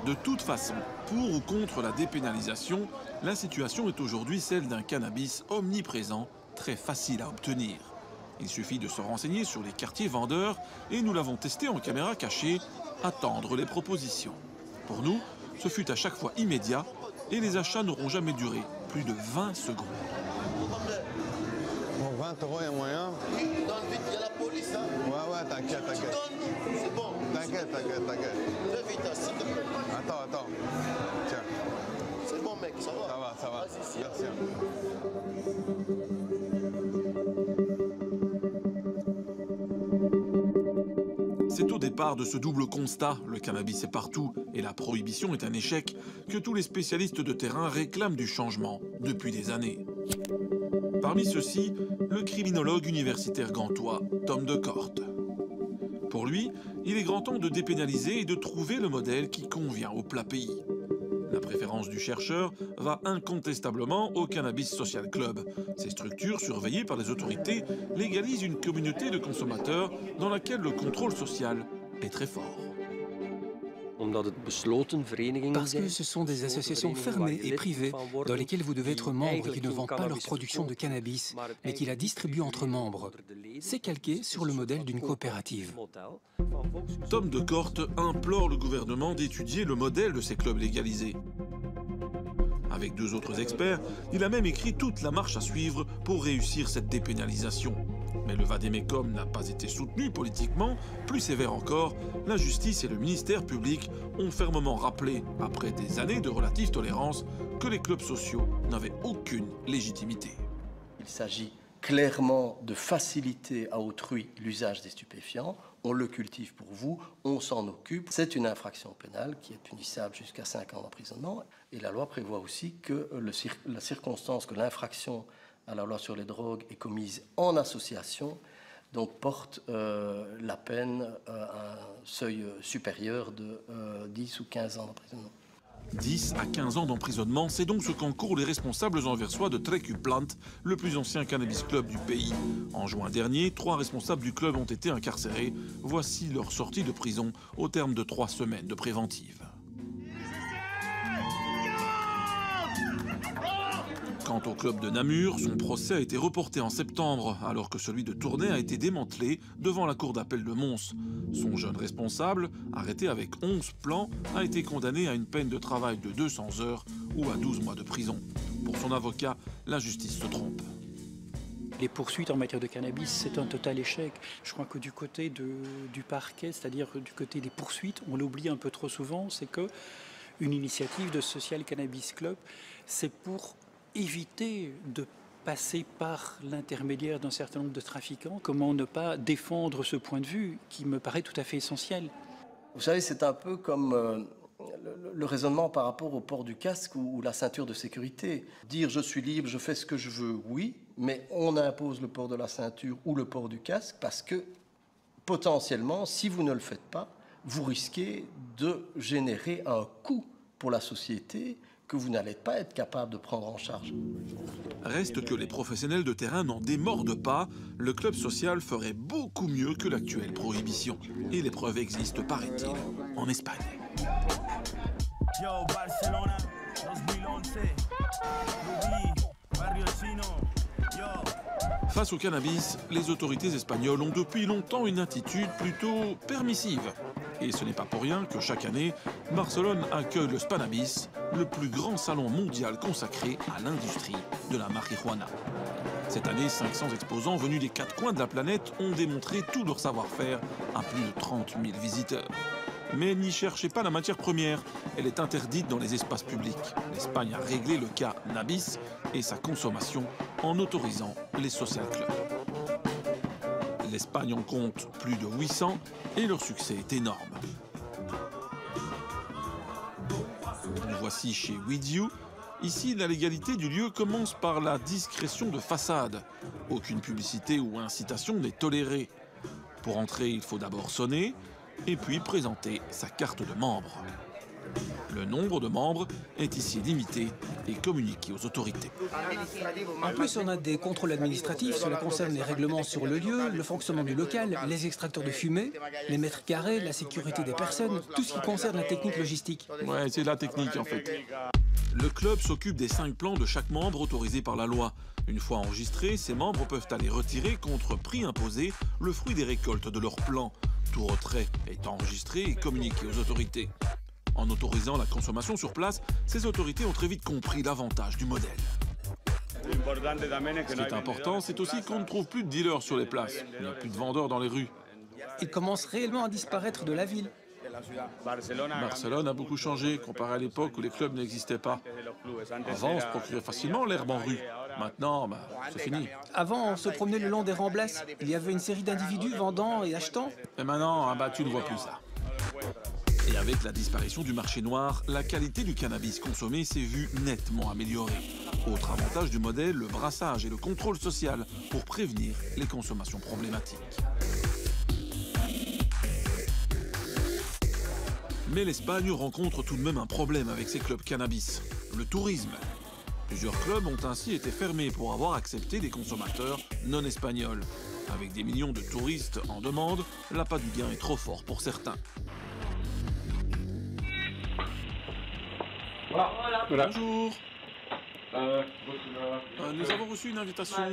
De toute façon, pour ou contre la dépénalisation, la situation est aujourd'hui celle d'un cannabis omniprésent, très facile à obtenir. Il suffit de se renseigner sur les quartiers vendeurs et nous l'avons testé en caméra cachée, attendre les propositions. Pour nous, ce fut à chaque fois immédiat et les achats n'auront jamais duré plus de 20 secondes. Bon, 20 € et moyen. Donne vite, il y a la police, hein. Ouais, t'inquiète, t'inquiète. C'est bon. T'inquiète. Fais vite, hein, s'il te plaît. Attends. Tiens. C'est bon, mec, ça va. Ça va. Merci. C'est au départ de ce double constat, le cannabis est partout et la prohibition est un échec, que tous les spécialistes de terrain réclament du changement depuis des années. Parmi ceux-ci, le criminologue universitaire gantois Tom de Korte. Pour lui, il est grand temps de dépénaliser et de trouver le modèle qui convient au plat pays. La préférence du chercheur va incontestablement au Cannabis Social Club. Ces structures, surveillées par les autorités, légalisent une communauté de consommateurs dans laquelle le contrôle social est très fort. Parce que ce sont des associations fermées et privées dans lesquelles vous devez être membre et qui ne vendent pas leur production de cannabis, mais qui la distribuent entre membres. C'est calqué sur le modèle d'une coopérative. Tom de Korte implore le gouvernement d'étudier le modèle de ces clubs légalisés. Avec deux autres experts, il a même écrit toute la marche à suivre pour réussir cette dépénalisation. Mais le vade-mecum n'a pas été soutenu politiquement. Plus sévère encore, la justice et le ministère public ont fermement rappelé, après des années de relative tolérance, que les clubs sociaux n'avaient aucune légitimité. Il s'agit clairement de faciliter à autrui l'usage des stupéfiants. On le cultive pour vous, on s'en occupe. C'est une infraction pénale qui est punissable jusqu'à 5 ans d'emprisonnement. Et la loi prévoit aussi que la circonstance que l'infraction à la loi sur les drogues est commise en association, donc porte la peine à un seuil supérieur de 10 ou 15 ans d'emprisonnement. 10 à 15 ans d'emprisonnement, c'est donc ce qu'encourent les responsables anversois de Trekuplant, le plus ancien cannabis club du pays. En juin dernier, 3 responsables du club ont été incarcérés. Voici leur sortie de prison au terme de 3 semaines de préventive. Quant au club de Namur, son procès a été reporté en septembre, alors que celui de Tournai a été démantelé devant la cour d'appel de Mons. Son jeune responsable, arrêté avec 11 plans, a été condamné à une peine de travail de 200 heures ou à 12 mois de prison. Pour son avocat, la justice se trompe. Les poursuites en matière de cannabis, c'est un total échec. Je crois que du côté du parquet, c'est-à-dire du côté des poursuites, on l'oublie un peu trop souvent, c'est que une initiative de Social Cannabis Club, c'est pour éviter de passer par l'intermédiaire d'un certain nombre de trafiquants. Comment ne pas défendre ce point de vue qui me paraît tout à fait essentiel? Vous savez, c'est un peu comme le raisonnement par rapport au port du casque ou la ceinture de sécurité. Dire je suis libre, je fais ce que je veux, oui, mais on impose le port de la ceinture ou le port du casque parce que potentiellement, si vous ne le faites pas, vous risquez de générer un coût pour la société que vous n'allez pas être capable de prendre en charge. Reste que les professionnels de terrain n'en démordent pas. Le club social ferait beaucoup mieux que l'actuelle prohibition. Et les preuves existent, paraît-il, en Espagne. Face au cannabis, les autorités espagnoles ont depuis longtemps une attitude plutôt permissive. Et ce n'est pas pour rien que chaque année, Barcelone accueille le Spanabis, le plus grand salon mondial consacré à l'industrie de la marijuana. Cette année, 500 exposants venus des 4 coins de la planète ont démontré tout leur savoir-faire à plus de 30 000 visiteurs. Mais n'y cherchez pas la matière première, elle est interdite dans les espaces publics. L'Espagne a réglé le cas Nabis et sa consommation en autorisant les social clubs. L'Espagne en compte plus de 800 et leur succès est énorme. Nous voici chez With You. Ici, la légalité du lieu commence par la discrétion de façade. Aucune publicité ou incitation n'est tolérée. Pour entrer, il faut d'abord sonner et puis présenter sa carte de membre. Le nombre de membres est ici limité et communiqué aux autorités. En plus, on a des contrôles administratifs. Cela concerne les règlements sur le lieu, le fonctionnement du local, les extracteurs de fumée, les mètres carrés, la sécurité des personnes, tout ce qui concerne la technique logistique. Ouais, c'est la technique en fait. Le club s'occupe des 5 plants de chaque membre autorisés par la loi. Une fois enregistrés, ces membres peuvent aller retirer contre prix imposé le fruit des récoltes de leur plan. Tout retrait est enregistré et communiqué aux autorités. En autorisant la consommation sur place, ces autorités ont très vite compris l'avantage du modèle. Ce qui est important, c'est aussi qu'on ne trouve plus de dealers sur les places. Il n'y a plus de vendeurs dans les rues. Ils commencent réellement à disparaître de la ville. Barcelone a beaucoup changé comparé à l'époque où les clubs n'existaient pas. Avant, on se procurait facilement l'herbe en rue. Maintenant, c'est fini. Avant, on se promenait le long des Ramblès. Il y avait une série d'individus vendant et achetant. Et maintenant, tu ne vois plus ça. Et avec la disparition du marché noir, la qualité du cannabis consommé s'est vue nettement améliorée. Autre avantage du modèle, le brassage et le contrôle social pour prévenir les consommations problématiques. Mais l'Espagne rencontre tout de même un problème avec ses clubs cannabis, le tourisme. Plusieurs clubs ont ainsi été fermés pour avoir accepté des consommateurs non espagnols. Avec des millions de touristes en demande, l'appât du gain est trop fort pour certains. Voilà. Bonjour. Nous avons reçu une invitation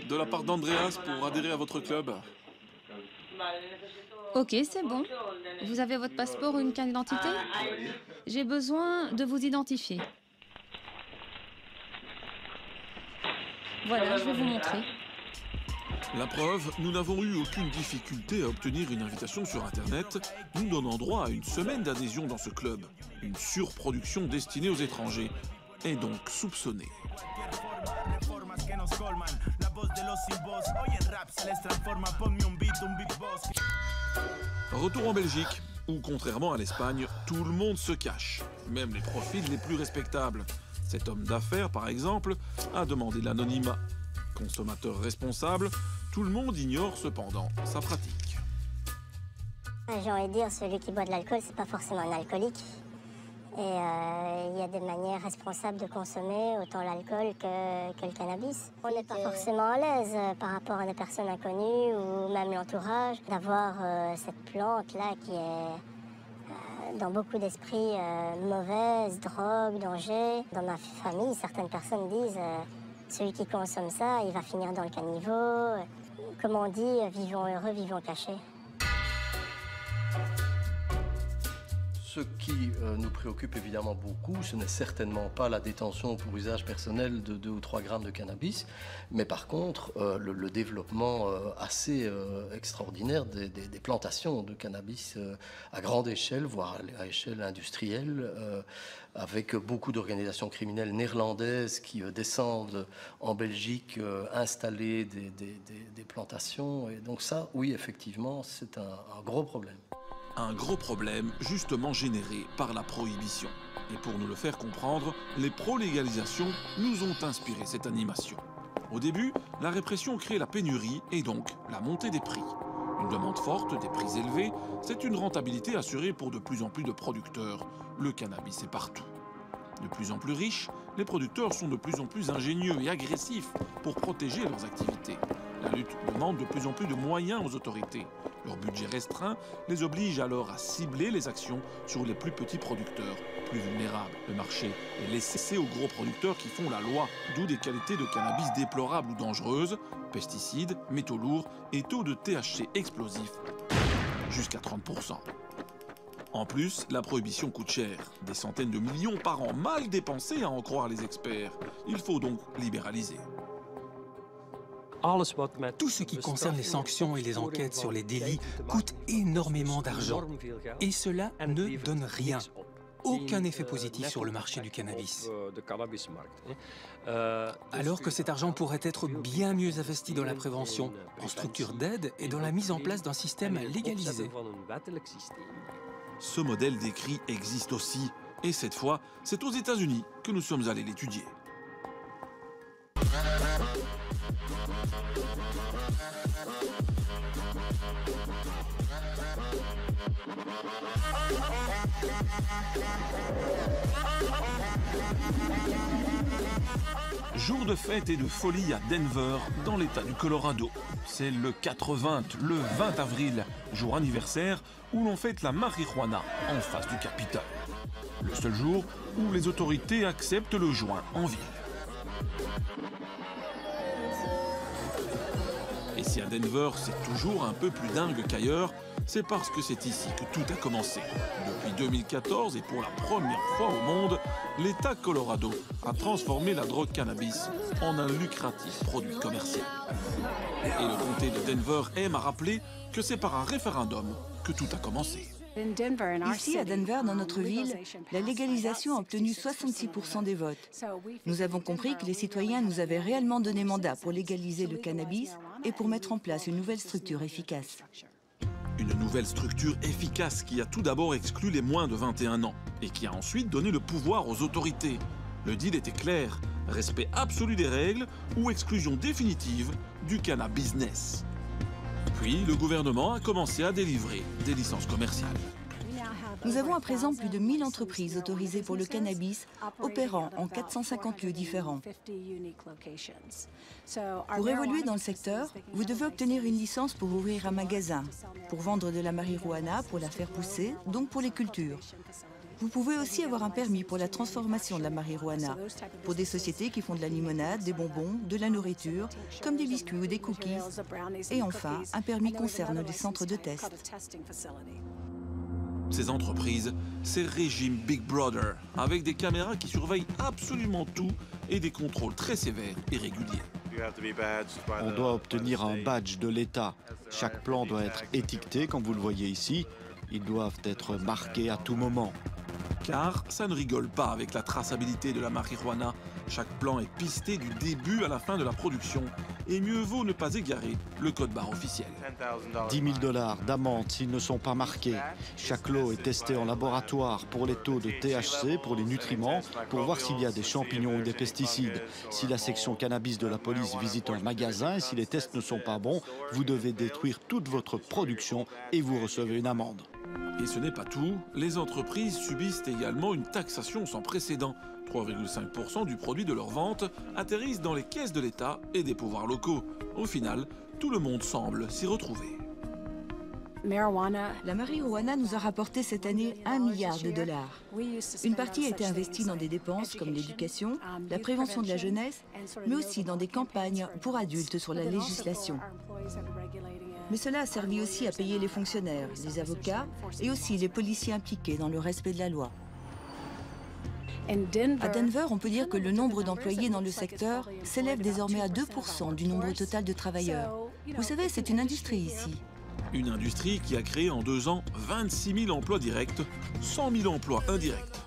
de la part d'Andreas pour adhérer à votre club. Ok, c'est bon. Vous avez votre passeport ou une carte d'identité? J'ai besoin de vous identifier. Voilà, je vais vous montrer. La preuve, nous n'avons eu aucune difficulté à obtenir une invitation sur Internet, nous donnant droit à une semaine d'adhésion dans ce club. Une surproduction destinée aux étrangers est donc soupçonnée. Retour en Belgique, où contrairement à l'Espagne, tout le monde se cache, même les profils les plus respectables. Cet homme d'affaires, par exemple, a demandé l'anonymat. Consommateur responsable, tout le monde ignore cependant sa pratique. J'ai envie de dire, celui qui boit de l'alcool, c'est pas forcément un alcoolique. Et il y a des manières responsables de consommer autant l'alcool que le cannabis. On n'est pas forcément à l'aise par rapport à des personnes inconnues ou même l'entourage d'avoir cette plante-là qui est dans beaucoup d'esprits mauvaise, drogue, danger. Dans ma famille, certaines personnes disent celui qui consomme ça, il va finir dans le caniveau. Comme on dit, vivons heureux, vivons cachés. Ce qui nous préoccupe évidemment beaucoup, ce n'est certainement pas la détention pour usage personnel de 2 ou 3 grammes de cannabis, mais par contre le développement assez extraordinaire des plantations de cannabis à grande échelle, voire à échelle industrielle, avec beaucoup d'organisations criminelles néerlandaises qui descendent en Belgique installer des plantations. Et donc ça, oui, effectivement, c'est un gros problème. Un gros problème justement généré par la prohibition. Et pour nous le faire comprendre, les pro-légalisations nous ont inspiré cette animation. Au début, la répression crée la pénurie et donc la montée des prix. Une demande forte, des prix élevés, c'est une rentabilité assurée pour de plus en plus de producteurs. Le cannabis est partout. De plus en plus riches, les producteurs sont de plus en plus ingénieux et agressifs pour protéger leurs activités. La lutte demande de plus en plus de moyens aux autorités. Leur budget restreint les oblige alors à cibler les actions sur les plus petits producteurs, plus vulnérables. Le marché est laissé aux gros producteurs qui font la loi, d'où des qualités de cannabis déplorables ou dangereuses, pesticides, métaux lourds et taux de THC explosifs, jusqu'à 30%. En plus, la prohibition coûte cher, des centaines de millions par an mal dépensés à en croire les experts. Il faut donc libéraliser. Tout ce qui concerne les sanctions et les enquêtes sur les délits coûte énormément d'argent. Et cela ne donne rien. Aucun effet positif sur le marché du cannabis. Alors que cet argent pourrait être bien mieux investi dans la prévention, en structures d'aide et dans la mise en place d'un système légalisé. Ce modèle décrit existe aussi. Et cette fois, c'est aux États-Unis que nous sommes allés l'étudier. Jour de fête et de folie à Denver, dans l'État du Colorado. C'est le 4/20, le 20 avril, jour anniversaire où l'on fête la marijuana en face du Capitole. Le seul jour où les autorités acceptent le joint en ville. Et si à Denver c'est toujours un peu plus dingue qu'ailleurs, c'est parce que c'est ici que tout a commencé. Depuis 2014 et pour la première fois au monde, l'État Colorado a transformé la drogue cannabis en un lucratif produit commercial. Et le comté de Denver aime à rappeler que c'est par un référendum que tout a commencé. Ici, à Denver, dans notre ville, la légalisation a obtenu 66% des votes. Nous avons compris que les citoyens nous avaient réellement donné mandat pour légaliser le cannabis et pour mettre en place une nouvelle structure efficace. Une nouvelle structure efficace qui a tout d'abord exclu les moins de 21 ans et qui a ensuite donné le pouvoir aux autorités. Le deal était clair, respect absolu des règles ou exclusion définitive du cannabis business. Puis, le gouvernement a commencé à délivrer des licences commerciales. Nous avons à présent plus de 1000 entreprises autorisées pour le cannabis, opérant en 450 lieux différents. Pour évoluer dans le secteur, vous devez obtenir une licence pour ouvrir un magasin, pour vendre de la marijuana, pour la faire pousser, donc pour les cultures. Vous pouvez aussi avoir un permis pour la transformation de la marijuana, pour des sociétés qui font de la limonade, des bonbons, de la nourriture, comme des biscuits ou des cookies. Et enfin, un permis concerne les centres de test. Ces entreprises, c'est régime Big Brother, avec des caméras qui surveillent absolument tout et des contrôles très sévères et réguliers. On doit obtenir un badge de l'État. Chaque plan doit être étiqueté, comme vous le voyez ici. Ils doivent être marqués à tout moment. Car ça ne rigole pas avec la traçabilité de la marijuana. Chaque plan est pisté du début à la fin de la production. Et mieux vaut ne pas égarer le code barre officiel. 10 000 $ d'amende s'ils ne sont pas marqués. Chaque lot est testé en laboratoire pour les taux de THC, pour les nutriments, pour voir s'il y a des champignons ou des pesticides. Si la section cannabis de la police visite un magasin et si les tests ne sont pas bons, vous devez détruire toute votre production et vous recevez une amende. Et ce n'est pas tout, les entreprises subissent également une taxation sans précédent. 3,5% du produit de leur vente atterrissent dans les caisses de l'État et des pouvoirs locaux. Au final, tout le monde semble s'y retrouver. La marijuana nous a rapporté cette année $1 milliard. Une partie a été investie dans des dépenses comme l'éducation, la prévention de la jeunesse, mais aussi dans des campagnes pour adultes sur la législation. Mais cela a servi aussi à payer les fonctionnaires, les avocats et aussi les policiers impliqués dans le respect de la loi. À Denver, on peut dire que le nombre d'employés dans le secteur s'élève désormais à 2% du nombre total de travailleurs. Vous savez, c'est une industrie ici. Une industrie qui a créé en 2 ans 26 000 emplois directs, 100 000 emplois indirects.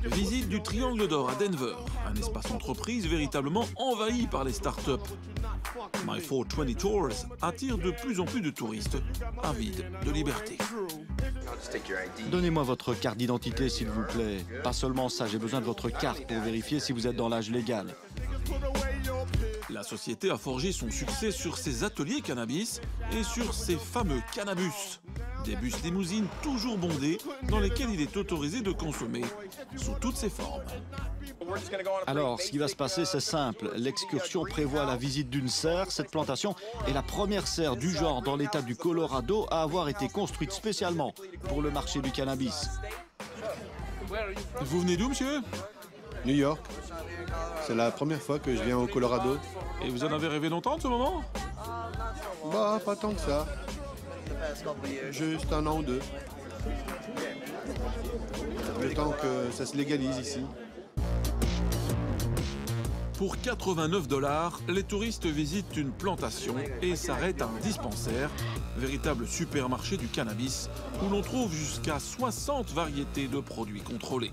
Visite du Triangle d'Or à Denver, un espace entreprise véritablement envahi par les startups. My 420 Tours attire de plus en plus de touristes avides de liberté. Donnez-moi votre carte d'identité, s'il vous plaît. Pas seulement ça, j'ai besoin de votre carte pour vérifier si vous êtes dans l'âge légal. La société a forgé son succès sur ses ateliers cannabis et sur ses fameux cannabus. Des bus limousines toujours bondés dans lesquels il est autorisé de consommer sous toutes ses formes. Alors, ce qui va se passer, c'est simple. L'excursion prévoit la visite d'une serre. Cette plantation est la première serre du genre dans l'État du Colorado à avoir été construite spécialement pour le marché du cannabis. Vous venez d'où, monsieur? New York. C'est la première fois que je viens au Colorado. Et vous en avez rêvé longtemps de ce moment? Bah, pas tant que ça. Juste un an ou deux. Le temps que ça se légalise ici. Pour 89 $, les touristes visitent une plantation et s'arrêtent à un dispensaire, véritable supermarché du cannabis, où l'on trouve jusqu'à 60 variétés de produits contrôlés.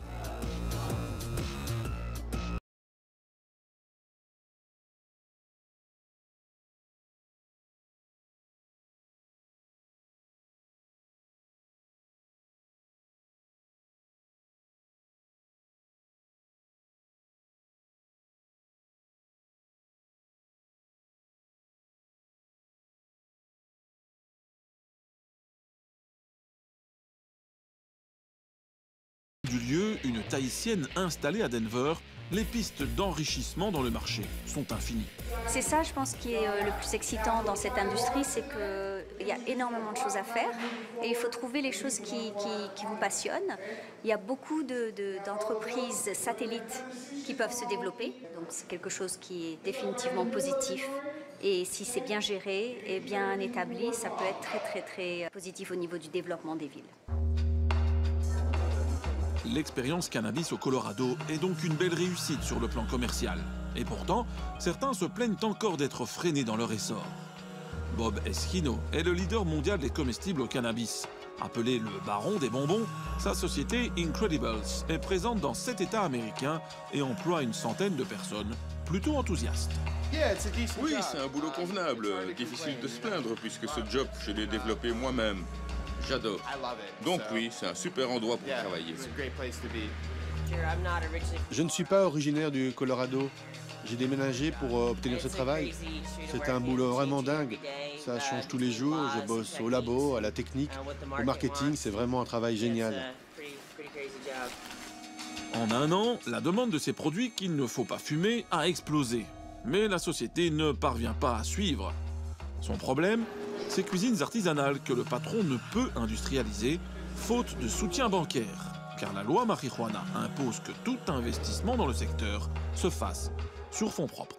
Du lieu, une tahitienne installée à Denver, les pistes d'enrichissement dans le marché sont infinies. C'est ça, je pense, qui est le plus excitant dans cette industrie, c'est qu'il y a énormément de choses à faire et il faut trouver les choses qui vous passionnent. Il y a beaucoup d'entreprises satellites qui peuvent se développer, donc c'est quelque chose qui est définitivement positif. Et si c'est bien géré et bien établi, ça peut être très, très, très positif au niveau du développement des villes. L'expérience cannabis au Colorado est donc une belle réussite sur le plan commercial. Et pourtant, certains se plaignent encore d'être freinés dans leur essor. Bob Eschino est le leader mondial des comestibles au cannabis. Appelé le baron des bonbons, sa société Incredibles est présente dans 7 États américains et emploie une centaine de personnes plutôt enthousiastes. Oui, c'est un boulot convenable. Difficile de se plaindre puisque ce job, je l'ai développé moi-même. J'adore. Donc oui, c'est un super endroit pour travailler. Je ne suis pas originaire du Colorado. J'ai déménagé pour obtenir ce travail. C'est un boulot vraiment dingue. Ça change tous les jours. Je bosse au labo, à la technique, au marketing. C'est vraiment un travail génial. En un an, la demande de ces produits qu'il ne faut pas fumer a explosé. Mais la société ne parvient pas à suivre. Son problème, ces cuisines artisanales que le patron ne peut industrialiser, faute de soutien bancaire. Car la loi marijuana impose que tout investissement dans le secteur se fasse sur fonds propres.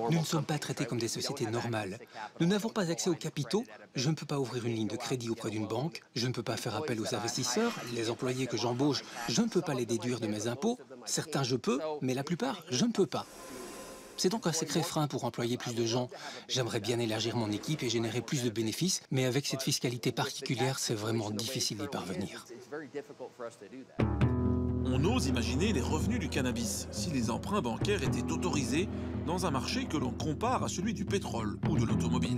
Nous ne sommes pas traités comme des sociétés normales. Nous n'avons pas accès aux capitaux. Je ne peux pas ouvrir une ligne de crédit auprès d'une banque. Je ne peux pas faire appel aux investisseurs. Les employés que j'embauche, je ne peux pas les déduire de mes impôts. Certains, je peux, mais la plupart, je ne peux pas. C'est donc un sacré frein pour employer plus de gens. J'aimerais bien élargir mon équipe et générer plus de bénéfices, mais avec cette fiscalité particulière, c'est vraiment difficile d'y parvenir. On ose imaginer les revenus du cannabis si les emprunts bancaires étaient autorisés dans un marché que l'on compare à celui du pétrole ou de l'automobile.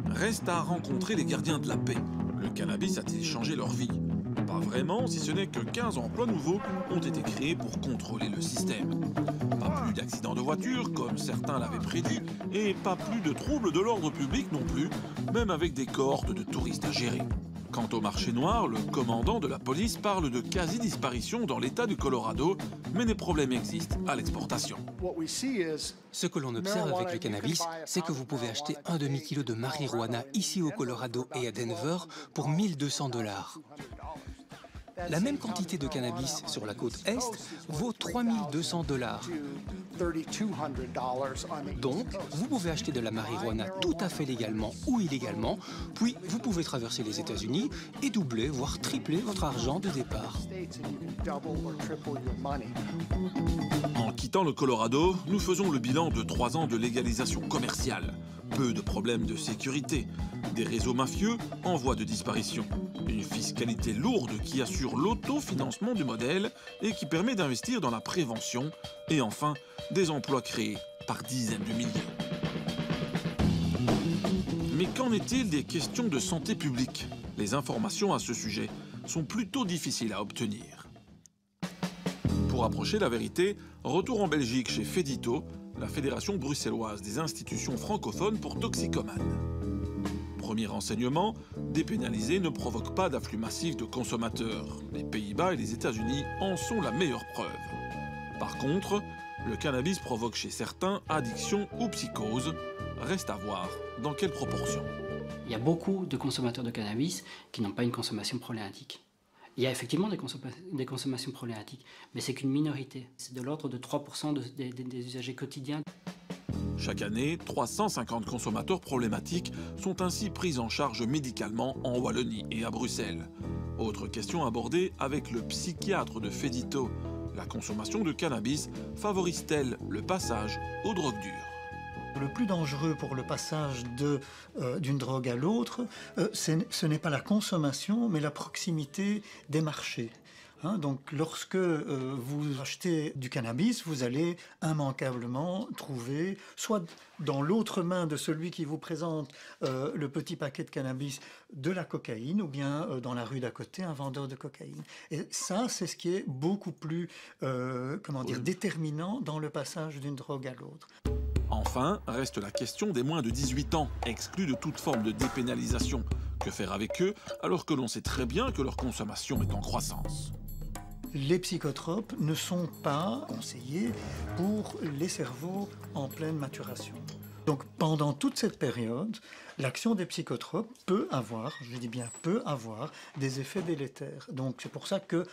Reste à rencontrer les gardiens de la paix. Le cannabis a-t-il changé leur vie? Pas vraiment, si ce n'est que 15 emplois nouveaux ont été créés pour contrôler le système. Pas plus d'accidents de voiture, comme certains l'avaient prédit, et pas plus de troubles de l'ordre public non plus, même avec des cohortes de touristes à gérer. Quant au marché noir, le commandant de la police parle de quasi-disparition dans l'État du Colorado, mais des problèmes existent à l'exportation. Ce que l'on observe avec le cannabis, c'est que vous pouvez acheter un demi-kilo de marijuana ici au Colorado et à Denver pour 1 200 $. La même quantité de cannabis sur la côte Est vaut 3 200 $. Donc, vous pouvez acheter de la marijuana tout à fait légalement ou illégalement, puis vous pouvez traverser les États-Unis et doubler, voire tripler votre argent de départ. En quittant le Colorado, nous faisons le bilan de 3 ans de légalisation commerciale. Peu de problèmes de sécurité, des réseaux mafieux en voie de disparition, une fiscalité lourde qui assure l'autofinancement du modèle et qui permet d'investir dans la prévention, et enfin, des emplois créés par dizaines de milliers. Mais qu'en est-il des questions de santé publique? Les informations à ce sujet sont plutôt difficiles à obtenir. Pour approcher la vérité, retour en Belgique chez FEDITO, la Fédération bruxelloise des institutions francophones pour toxicomanes. Premier renseignement, dépénaliser ne provoque pas d'afflux massif de consommateurs. Les Pays-Bas et les États-Unis en sont la meilleure preuve. Par contre, le cannabis provoque chez certains addiction ou psychose. Reste à voir dans quelle proportion. Il y a beaucoup de consommateurs de cannabis qui n'ont pas une consommation problématique. Il y a effectivement des consommations problématiques, mais c'est qu'une minorité. C'est de l'ordre de 3% des usagers quotidiens. Chaque année, 350 consommateurs problématiques sont ainsi pris en charge médicalement en Wallonie et à Bruxelles. Autre question abordée avec le psychiatre de FEDITO. La consommation de cannabis favorise-t-elle le passage aux drogues dures? Le plus dangereux pour le passage d'une drogue à l'autre, ce n'est pas la consommation, mais la proximité des marchés. Donc lorsque vous achetez du cannabis, vous allez immanquablement trouver, soit dans l'autre main de celui qui vous présente le petit paquet de cannabis, de la cocaïne, ou bien dans la rue d'à côté, un vendeur de cocaïne. Et ça, c'est ce qui est beaucoup plus déterminant dans le passage d'une drogue à l'autre. Enfin, reste la question des moins de 18 ans, exclus de toute forme de dépénalisation. Que faire avec eux alors que l'on sait très bien que leur consommation est en croissance? Les psychotropes ne sont pas conseillés pour les cerveaux en pleine maturation. Donc pendant toute cette période, l'action des psychotropes peut avoir, je dis bien peut avoir, des effets délétères. Donc c'est pour ça que,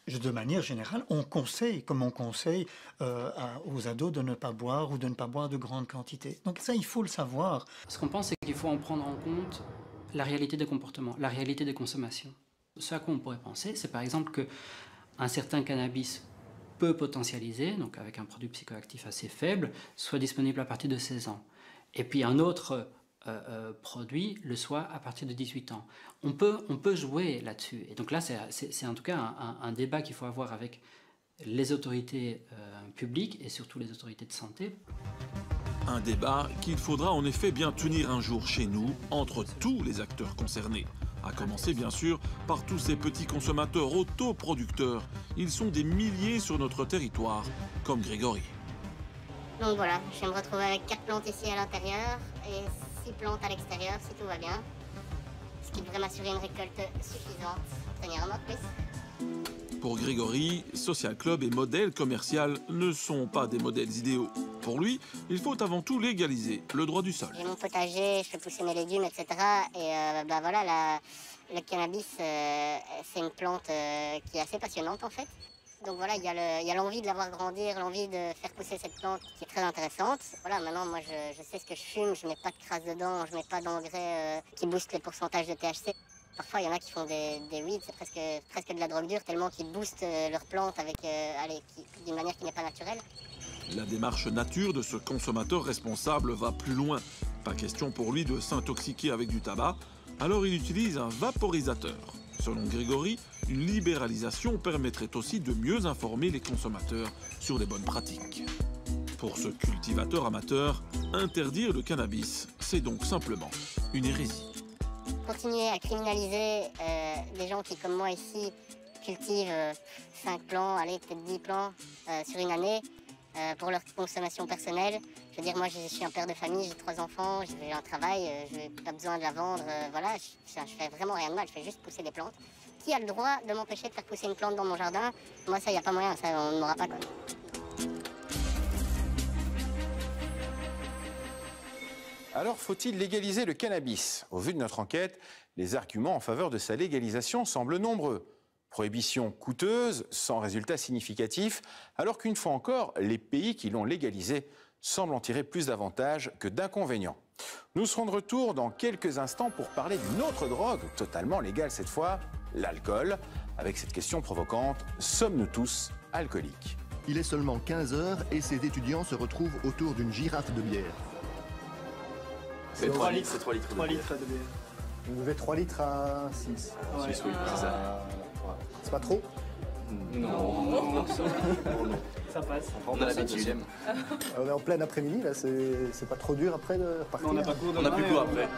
de manière générale, on conseille, comme on conseille aux ados de ne pas boire ou de ne pas boire de grandes quantités. Donc ça, il faut le savoir. Ce qu'on pense, c'est qu'il faut en prendre en compte la réalité des comportements, la réalité des consommations. Ce à quoi on pourrait penser, c'est par exemple qu'un certain cannabis peu potentialisé, donc avec un produit psychoactif assez faible, soit disponible à partir de 16 ans. Et puis un autre produit le soit à partir de 18 ans. On peut jouer là-dessus. Et donc là, c'est en tout cas un débat qu'il faut avoir avec les autorités publiques et surtout les autorités de santé. Un débat qu'il faudra en effet bien tenir un jour chez nous, entre tous les acteurs concernés. À commencer bien sûr par tous ces petits consommateurs autoproducteurs. Ils sont des milliers sur notre territoire, comme Grégory. Donc voilà, je vais me retrouver avec 4 plantes ici à l'intérieur et 6 plantes à l'extérieur si tout va bien. Ce qui devrait m'assurer une récolte suffisante pour tenir un mois de plus. Pour Grégory, Social Club et modèle commercial ne sont pas des modèles idéaux. Pour lui, il faut avant tout légaliser le droit du sol. J'ai mon potager, je fais pousser mes légumes, etc. Et voilà, le cannabis, c'est une plante qui est assez passionnante en fait. Donc voilà, il y a l'envie de la voir grandir, l'envie de faire pousser cette plante qui est très intéressante. Voilà, maintenant moi je sais ce que je fume, je mets pas de crasse dedans, je mets pas d'engrais qui boostent les pourcentages de THC. Parfois il y en a qui font des weeds, c'est presque de la drogue dure, tellement qu'ils boostent leurs plantes d'une manière qui n'est pas naturelle. La démarche nature de ce consommateur responsable va plus loin. Pas question pour lui de s'intoxiquer avec du tabac, alors il utilise un vaporisateur. Selon Grégory, une libéralisation permettrait aussi de mieux informer les consommateurs sur les bonnes pratiques. Pour ce cultivateur amateur, interdire le cannabis, c'est donc simplement une hérésie. Continuer à criminaliser des gens qui, comme moi ici, cultivent 5 plants, allez, peut-être 10 plants sur une année pour leur consommation personnelle. Je veux dire, moi, je suis un père de famille, j'ai 3 enfants, j'ai un travail, je n'ai pas besoin de la vendre. Voilà, je fais vraiment rien de mal, je fais juste pousser des plantes. Qui a le droit de m'empêcher de faire pousser une plante dans mon jardin? Moi, ça, il n'y a pas moyen, ça, on n'aura pas, quoi. Alors, faut-il légaliser le cannabis? Au vu de notre enquête, les arguments en faveur de sa légalisation semblent nombreux. Prohibition coûteuse, sans résultat significatif, alors qu'une fois encore, les pays qui l'ont légalisé semblent en tirer plus d'avantages que d'inconvénients. Nous serons de retour dans quelques instants pour parler d'une autre drogue, totalement légale cette fois, l'alcool, avec cette question provocante, sommes-nous tous alcooliques? Il est seulement 15 h et ces étudiants se retrouvent autour d'une girafe de bière. C'est 3 litres, c'est 3 litres. 3 litres de bière. Vous buvez 3 litres à 6. Ouais. 6, oui, c'est ça. C'est pas trop? Non. Ça passe. On a l'habitude. On est en plein après-midi, là, c'est pas trop dur après de repartir? On n'a pas cours On n'a plus cours après.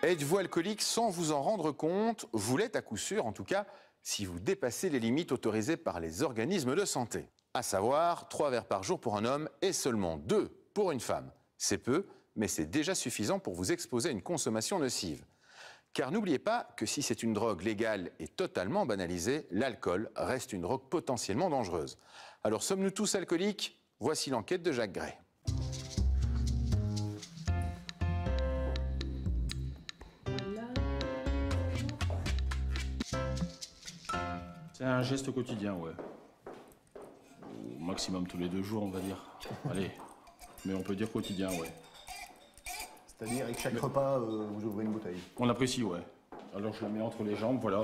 Êtes-vous alcoolique sans vous en rendre compte? Vous l'êtes à coup sûr, en tout cas, si vous dépassez les limites autorisées par les organismes de santé. À savoir, 3 verres par jour pour un homme et seulement 2 pour une femme. C'est peu, mais c'est déjà suffisant pour vous exposer à une consommation nocive. Car n'oubliez pas que si c'est une drogue légale et totalement banalisée, l'alcool reste une drogue potentiellement dangereuse. Alors sommes-nous tous alcooliques? Voici l'enquête de Jacques Gray. C'est un geste quotidien, ouais. Au maximum tous les 2 jours, on va dire. Allez, mais on peut dire quotidien, ouais. C'est-à-dire avec chaque repas, vous ouvrez une bouteille? On apprécie, ouais. Alors je la mets entre les jambes, voilà.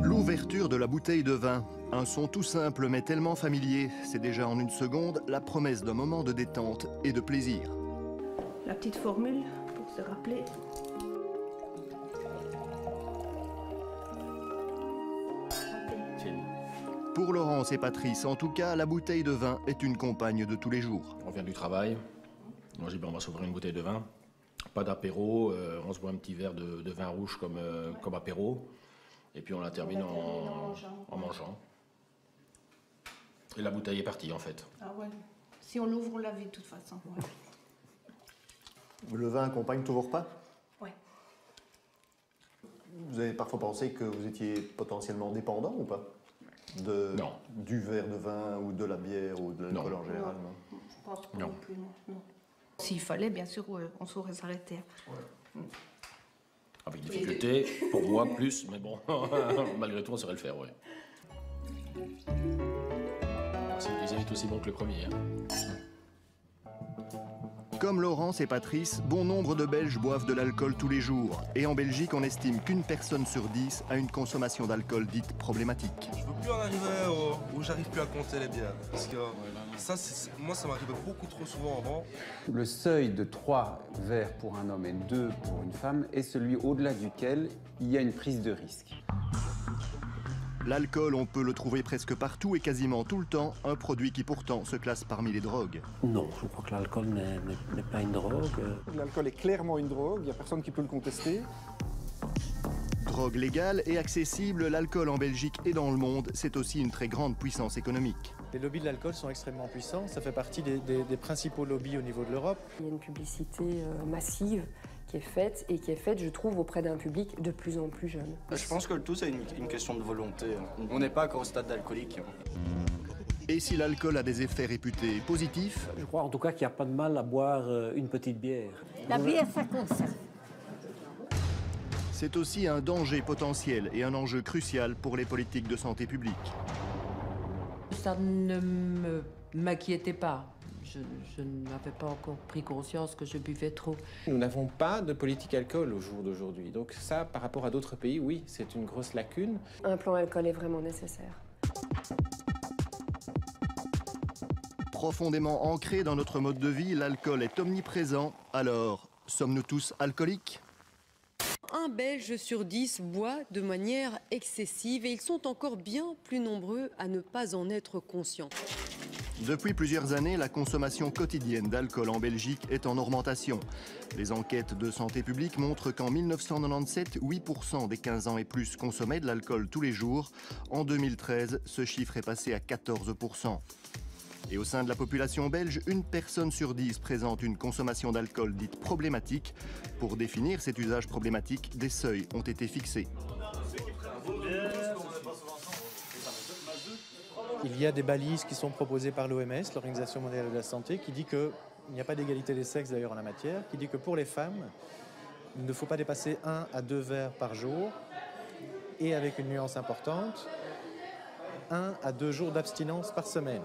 L'ouverture de la bouteille de vin. Un son tout simple mais tellement familier. C'est déjà en une seconde la promesse d'un moment de détente et de plaisir. La petite formule pour se rappeler. Pour Laurence et Patrice, en tout cas, la bouteille de vin est une compagne de tous les jours. On vient du travail. Moi j'ai dit, on va s'ouvrir une bouteille de vin. Pas d'apéro, on se boit un petit verre de vin rouge comme apéro. Et puis on la termine en mangeant. Et la bouteille est partie en fait. Ah ouais. Si on l'ouvre, on la vide de toute façon. Ouais. Le vin accompagne tous vos repas? Ouais. Vous avez parfois pensé que vous étiez potentiellement dépendant ou pas? Non. Du verre de vin ou de la bière ou de l'alcool en général? Non, je pense pas non plus, non. S'il fallait, bien sûr, on saurait s'arrêter. Ouais. Avec difficulté, pour moi plus, mais bon, malgré tout on saurait le faire, ouais. Si le deuxième est aussi bon que le premier. Comme Laurence et Patrice, bon nombre de Belges boivent de l'alcool tous les jours. Et en Belgique, on estime qu'une personne sur 10 a une consommation d'alcool dite problématique. Je veux plus en arriver où j'arrive plus à compter les bières. Parce que ça, moi, ça m'arrive beaucoup trop souvent avant. Le seuil de 3 verres pour un homme et 2 pour une femme est celui au-delà duquel il y a une prise de risque. L'alcool, on peut le trouver presque partout et quasiment tout le temps, un produit qui pourtant se classe parmi les drogues. Non, je crois que l'alcool n'est pas une drogue. L'alcool est clairement une drogue, il n'y a personne qui peut le contester. Drogue légale et accessible, l'alcool en Belgique et dans le monde, c'est aussi une très grande puissance économique. Les lobbies de l'alcool sont extrêmement puissants, ça fait partie des principaux lobbies au niveau de l'Europe. Il y a une publicité massive qui est faite, je trouve, auprès d'un public de plus en plus jeune. Je pense que le tout, c'est une question de volonté. On n'est pas encore au stade d'alcoolique. Et si l'alcool a des effets réputés positifs? Je crois en tout cas qu'il n'y a pas de mal à boire une petite bière. La bière, ça conserve. C'est aussi un danger potentiel et un enjeu crucial pour les politiques de santé publique. Ça ne m'inquiétait pas. Je n'avais pas encore pris conscience que je buvais trop. Nous n'avons pas de politique alcool au jour d'aujourd'hui. Donc ça, par rapport à d'autres pays, oui, c'est une grosse lacune. Un plan alcool est vraiment nécessaire. Profondément ancré dans notre mode de vie, l'alcool est omniprésent. Alors, sommes-nous tous alcooliques? Un Belge sur 10 boit de manière excessive et ils sont encore bien plus nombreux à ne pas en être conscients. Depuis plusieurs années, la consommation quotidienne d'alcool en Belgique est en augmentation. Les enquêtes de santé publique montrent qu'en 1997, 8% des 15 ans et plus consommaient de l'alcool tous les jours. En 2013, ce chiffre est passé à 14%. Et au sein de la population belge, une personne sur 10 présente une consommation d'alcool dite problématique. Pour définir cet usage problématique, des seuils ont été fixés. Il y a des balises qui sont proposées par l'OMS, l'Organisation mondiale de la santé, qui dit qu'il n'y a pas d'égalité des sexes d'ailleurs en la matière, qui dit que pour les femmes, il ne faut pas dépasser 1 à 2 verres par jour, et avec une nuance importante, 1 à 2 jours d'abstinence par semaine.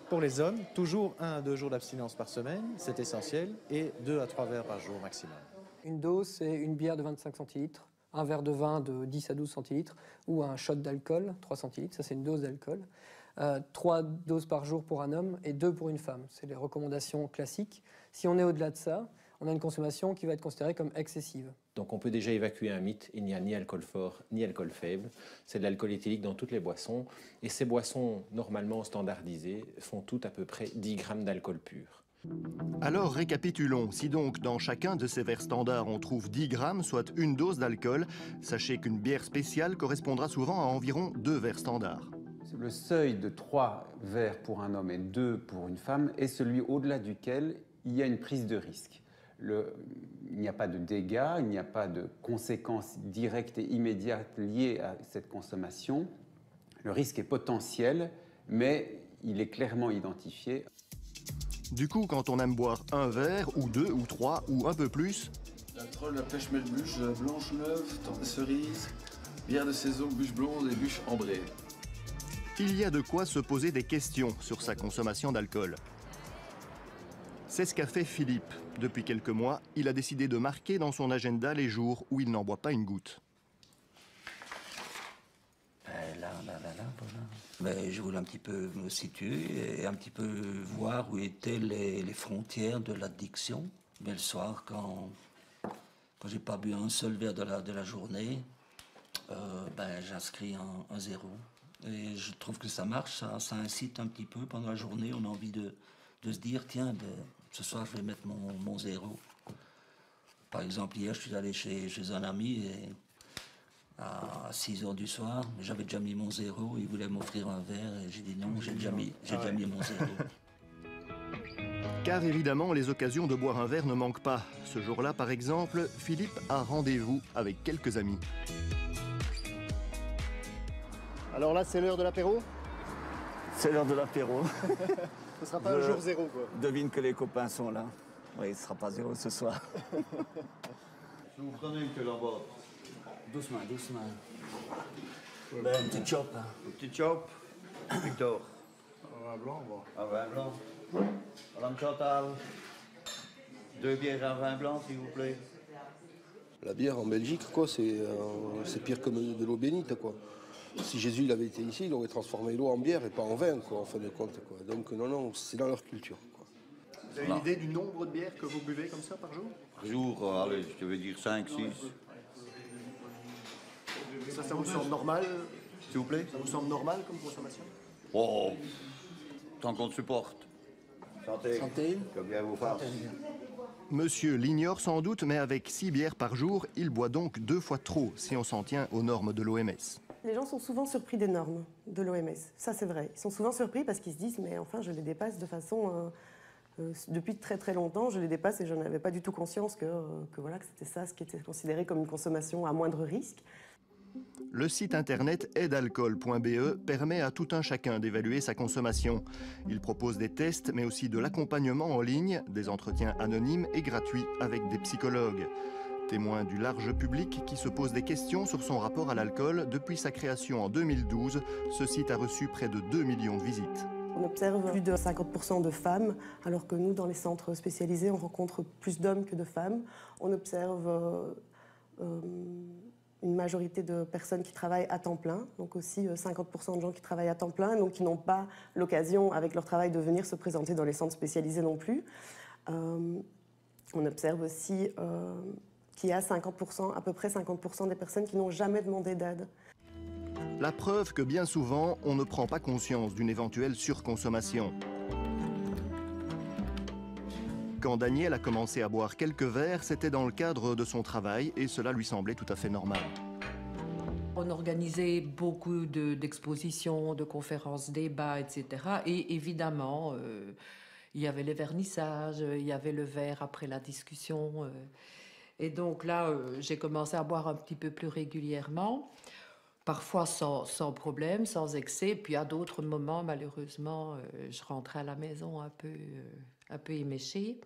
Pour les hommes, toujours 1 à 2 jours d'abstinence par semaine, c'est essentiel, et 2 à 3 verres par jour maximum. Une dose, c'est une bière de 25 centilitres, un verre de vin de 10 à 12 centilitres ou un shot d'alcool, 3 centilitres, ça c'est une dose d'alcool. 3 doses par jour pour un homme et 2 pour une femme. C'est les recommandations classiques. Si on est au-delà de ça, on a une consommation qui va être considérée comme excessive. Donc on peut déjà évacuer un mythe, il n'y a ni alcool fort ni alcool faible. C'est de l'alcool éthylique dans toutes les boissons. Et ces boissons, normalement standardisées, font toutes à peu près 10 grammes d'alcool pur. Alors récapitulons, si donc dans chacun de ces verres standards on trouve 10 grammes, soit une dose d'alcool, sachez qu'une bière spéciale correspondra souvent à environ 2 verres standards. Le seuil de 3 verres pour un homme et 2 pour une femme est celui au-delà duquel il y a une prise de risque. Il n'y a pas de dégâts, il n'y a pas de conséquences directes et immédiates liées à cette consommation. Le risque est potentiel, mais il est clairement identifié. Du coup, quand on aime boire un verre, ou 2, ou 3, ou un peu plus... La troll, la pêche melbuche, blanche neuve, tarte de cerise, bière de saison, bûche blonde et bûche ambrée. Il y a de quoi se poser des questions sur sa consommation d'alcool. C'est ce qu'a fait Philippe. Depuis quelques mois, il a décidé de marquer dans son agenda les jours où il n'en boit pas une goutte. Mais je voulais un petit peu me situer et un petit peu voir où étaient les frontières de l'addiction. Mais le soir, quand j'ai pas bu un seul verre de la journée, j'inscris un 0. Et je trouve que ça marche, ça incite un petit peu pendant la journée. On a envie de se dire, tiens, ce soir, je vais mettre mon 0. Par exemple, hier, je suis allé chez un ami et à 6 h du soir, j'avais déjà mis mon 0. Il voulait m'offrir un verre et j'ai dit non, j'ai déjà mis mon 0. Car évidemment, les occasions de boire un verre ne manquent pas. Ce jour-là, par exemple, Philippe a rendez-vous avec quelques amis. Alors là, c'est l'heure de l'apéro? C'est l'heure de l'apéro. Ce sera pas un jour 0, quoi. Devine que les copains sont là. Oui, ce sera pas 0 ce soir. Je vous prenez une que là-bas. Doucement. Ben, Un petit chop. Hein. Un petit chop. Victor. Un vin blanc, bon. Un vin blanc. Madame Chantal. 2 bières à vin blanc, s'il vous plaît. La bière en Belgique, quoi, c'est pire que de l'eau bénite, quoi. Si Jésus il avait été ici, il aurait transformé l'eau en bière et pas en vin, quoi, en fin de compte, quoi. Donc non, c'est dans leur culture, quoi. Vous avez une idée du nombre de bières que vous buvez comme ça par jour? Par jour, allez, je vais dire 5, 6. Ça vous semble normal? S'il vous plaît? Ça vous semble normal comme consommation? Oh, tant qu'on le supporte. Santé. Santé. Que bien vous fasse. Monsieur l'ignore sans doute, mais avec 6 bières par jour, il boit donc 2 fois trop, si on s'en tient aux normes de l'OMS. Les gens sont souvent surpris des normes de l'OMS, ça c'est vrai. Ils sont souvent surpris parce qu'ils se disent mais enfin je les dépasse de façon... depuis très très longtemps, je les dépasse et je n'avais pas du tout conscience que c'était ça ce qui était considéré comme une consommation à moindre risque. Le site internet aidalcool.be permet à tout un chacun d'évaluer sa consommation. Il propose des tests mais aussi de l'accompagnement en ligne, des entretiens anonymes et gratuits avec des psychologues. Témoin du large public qui se pose des questions sur son rapport à l'alcool, depuis sa création en 2012, ce site a reçu près de 2 millions de visites. On observe plus de 50% de femmes, alors que nous, dans les centres spécialisés, on rencontre plus d'hommes que de femmes. On observe une majorité de personnes qui travaillent à temps plein, donc aussi 50% de gens qui travaillent à temps plein, donc qui n'ont pas l'occasion, avec leur travail, de venir se présenter dans les centres spécialisés non plus. On observe aussi qu'il y a à peu près 50% des personnes qui n'ont jamais demandé d'aide. La preuve que bien souvent, on ne prend pas conscience d'une éventuelle surconsommation. Quand Daniel a commencé à boire quelques verres, c'était dans le cadre de son travail et cela lui semblait tout à fait normal. On organisait beaucoup d'expositions, de conférences, débats, etc. Et évidemment, il y avait les vernissages, il y avait le verre après la discussion. Et donc là, j'ai commencé à boire un petit peu plus régulièrement. Parfois sans problème, sans excès. Puis à d'autres moments, malheureusement, je rentrais à la maison un peu éméchée.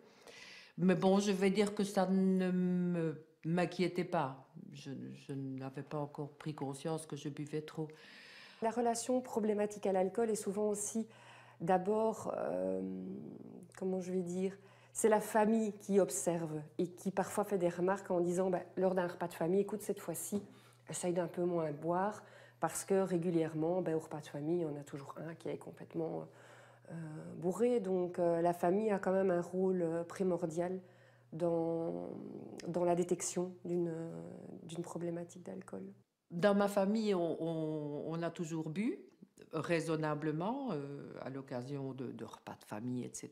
Mais bon, je vais dire que ça ne m'inquiétait pas. Je n'avais pas encore pris conscience que je buvais trop. La relation problématique à l'alcool est souvent aussi, d'abord, comment je vais dire, c'est la famille qui observe et qui parfois fait des remarques en disant lors d'un repas de famille, écoute, cette fois-ci, essaye d'un peu moins boire parce que régulièrement, au repas de famille, il y en a toujours un qui est complètement bourré. Donc la famille a quand même un rôle primordial dans la détection d'une problématique d'alcool. Dans ma famille, on a toujours bu, raisonnablement, à l'occasion de repas de famille, etc.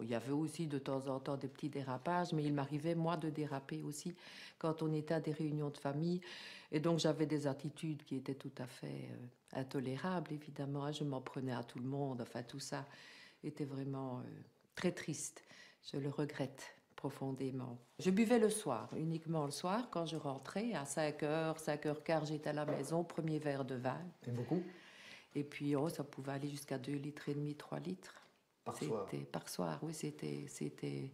Il y avait aussi de temps en temps des petits dérapages, mais il m'arrivait, moi, de déraper aussi quand on était à des réunions de famille. Et donc, j'avais des attitudes qui étaient tout à fait intolérables, évidemment. Je m'en prenais à tout le monde. Enfin, tout ça était vraiment très triste. Je le regrette profondément. Je buvais le soir, uniquement le soir, quand je rentrais. À 5h, 5h15, j'étais à la maison, premier verre de vin. Et beaucoup? Et puis, ça pouvait aller jusqu'à 2,5 litres, 3 litres. Par soir? Par soir, oui, c'était...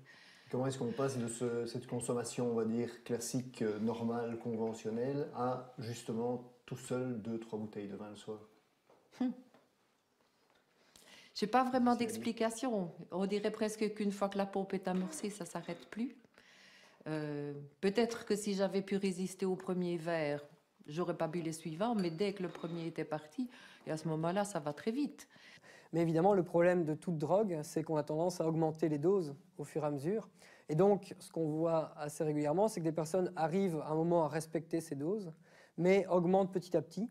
Comment est-ce qu'on passe de cette consommation, on va dire, classique, normale, conventionnelle, à, justement, tout seul, 2-3 bouteilles de vin le soir? Je n'ai pas vraiment d'explication. On dirait presque qu'une fois que la pompe est amorcée, ça ne s'arrête plus. Peut-être que si j'avais pu résister au premier verre, j'aurais pas bu les suivants, mais dès que le premier était parti, et à ce moment-là, ça va très vite. Mais évidemment, le problème de toute drogue, c'est qu'on a tendance à augmenter les doses au fur et à mesure. Et donc, ce qu'on voit assez régulièrement, c'est que des personnes arrivent à un moment à respecter ces doses, mais augmentent petit à petit.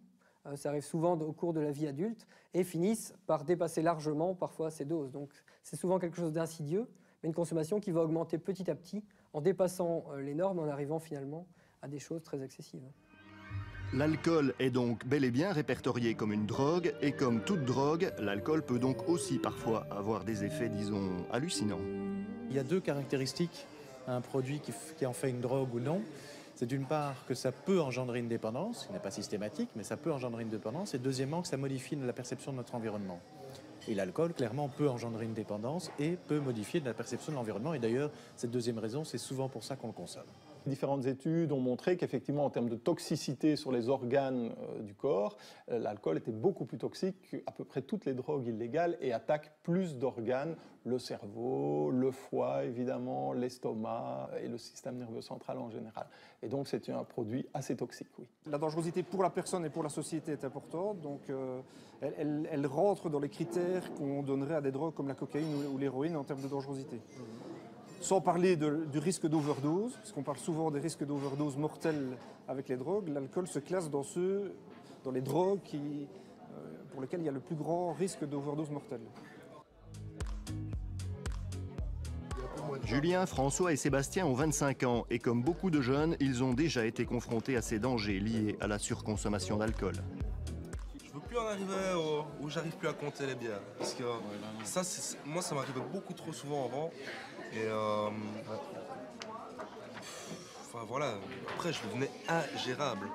Ça arrive souvent au cours de la vie adulte, et finissent par dépasser largement parfois ces doses. Donc, c'est souvent quelque chose d'insidieux, mais une consommation qui va augmenter petit à petit en dépassant les normes, en arrivant finalement à des choses très excessives. L'alcool est donc bel et bien répertorié comme une drogue, et comme toute drogue, l'alcool peut donc aussi parfois avoir des effets, disons, hallucinants. Il y a deux caractéristiques à un produit qui en fait une drogue ou non. C'est d'une part que ça peut engendrer une dépendance, qui n'est pas systématique, mais ça peut engendrer une dépendance, et deuxièmement que ça modifie la perception de notre environnement. Et l'alcool, clairement, peut engendrer une dépendance et peut modifier la perception de l'environnement. Et d'ailleurs, cette deuxième raison, c'est souvent pour ça qu'on le consomme. Différentes études ont montré qu'effectivement, en termes de toxicité sur les organes du corps, l'alcool était beaucoup plus toxique qu'à peu près toutes les drogues illégales et attaque plus d'organes, le cerveau, le foie évidemment, l'estomac et le système nerveux central en général. Et donc c'est un produit assez toxique, oui. La dangerosité pour la personne et pour la société est importante, donc elle rentre dans les critères qu'on donnerait à des drogues comme la cocaïne ou l'héroïne en termes de dangerosité. Sans parler du risque d'overdose, parce qu'on parle souvent des risques d'overdose mortels avec les drogues, l'alcool se classe dans les drogues pour lesquelles il y a le plus grand risque d'overdose mortelle. Julien, François et Sébastien ont 25 ans et comme beaucoup de jeunes, ils ont déjà été confrontés à ces dangers liés à la surconsommation d'alcool. Je veux plus en arriver où j'arrive plus à compter les bières. Parce que moi, ça m'arrivait beaucoup trop souvent avant. Et enfin voilà, après je devenais ingérable.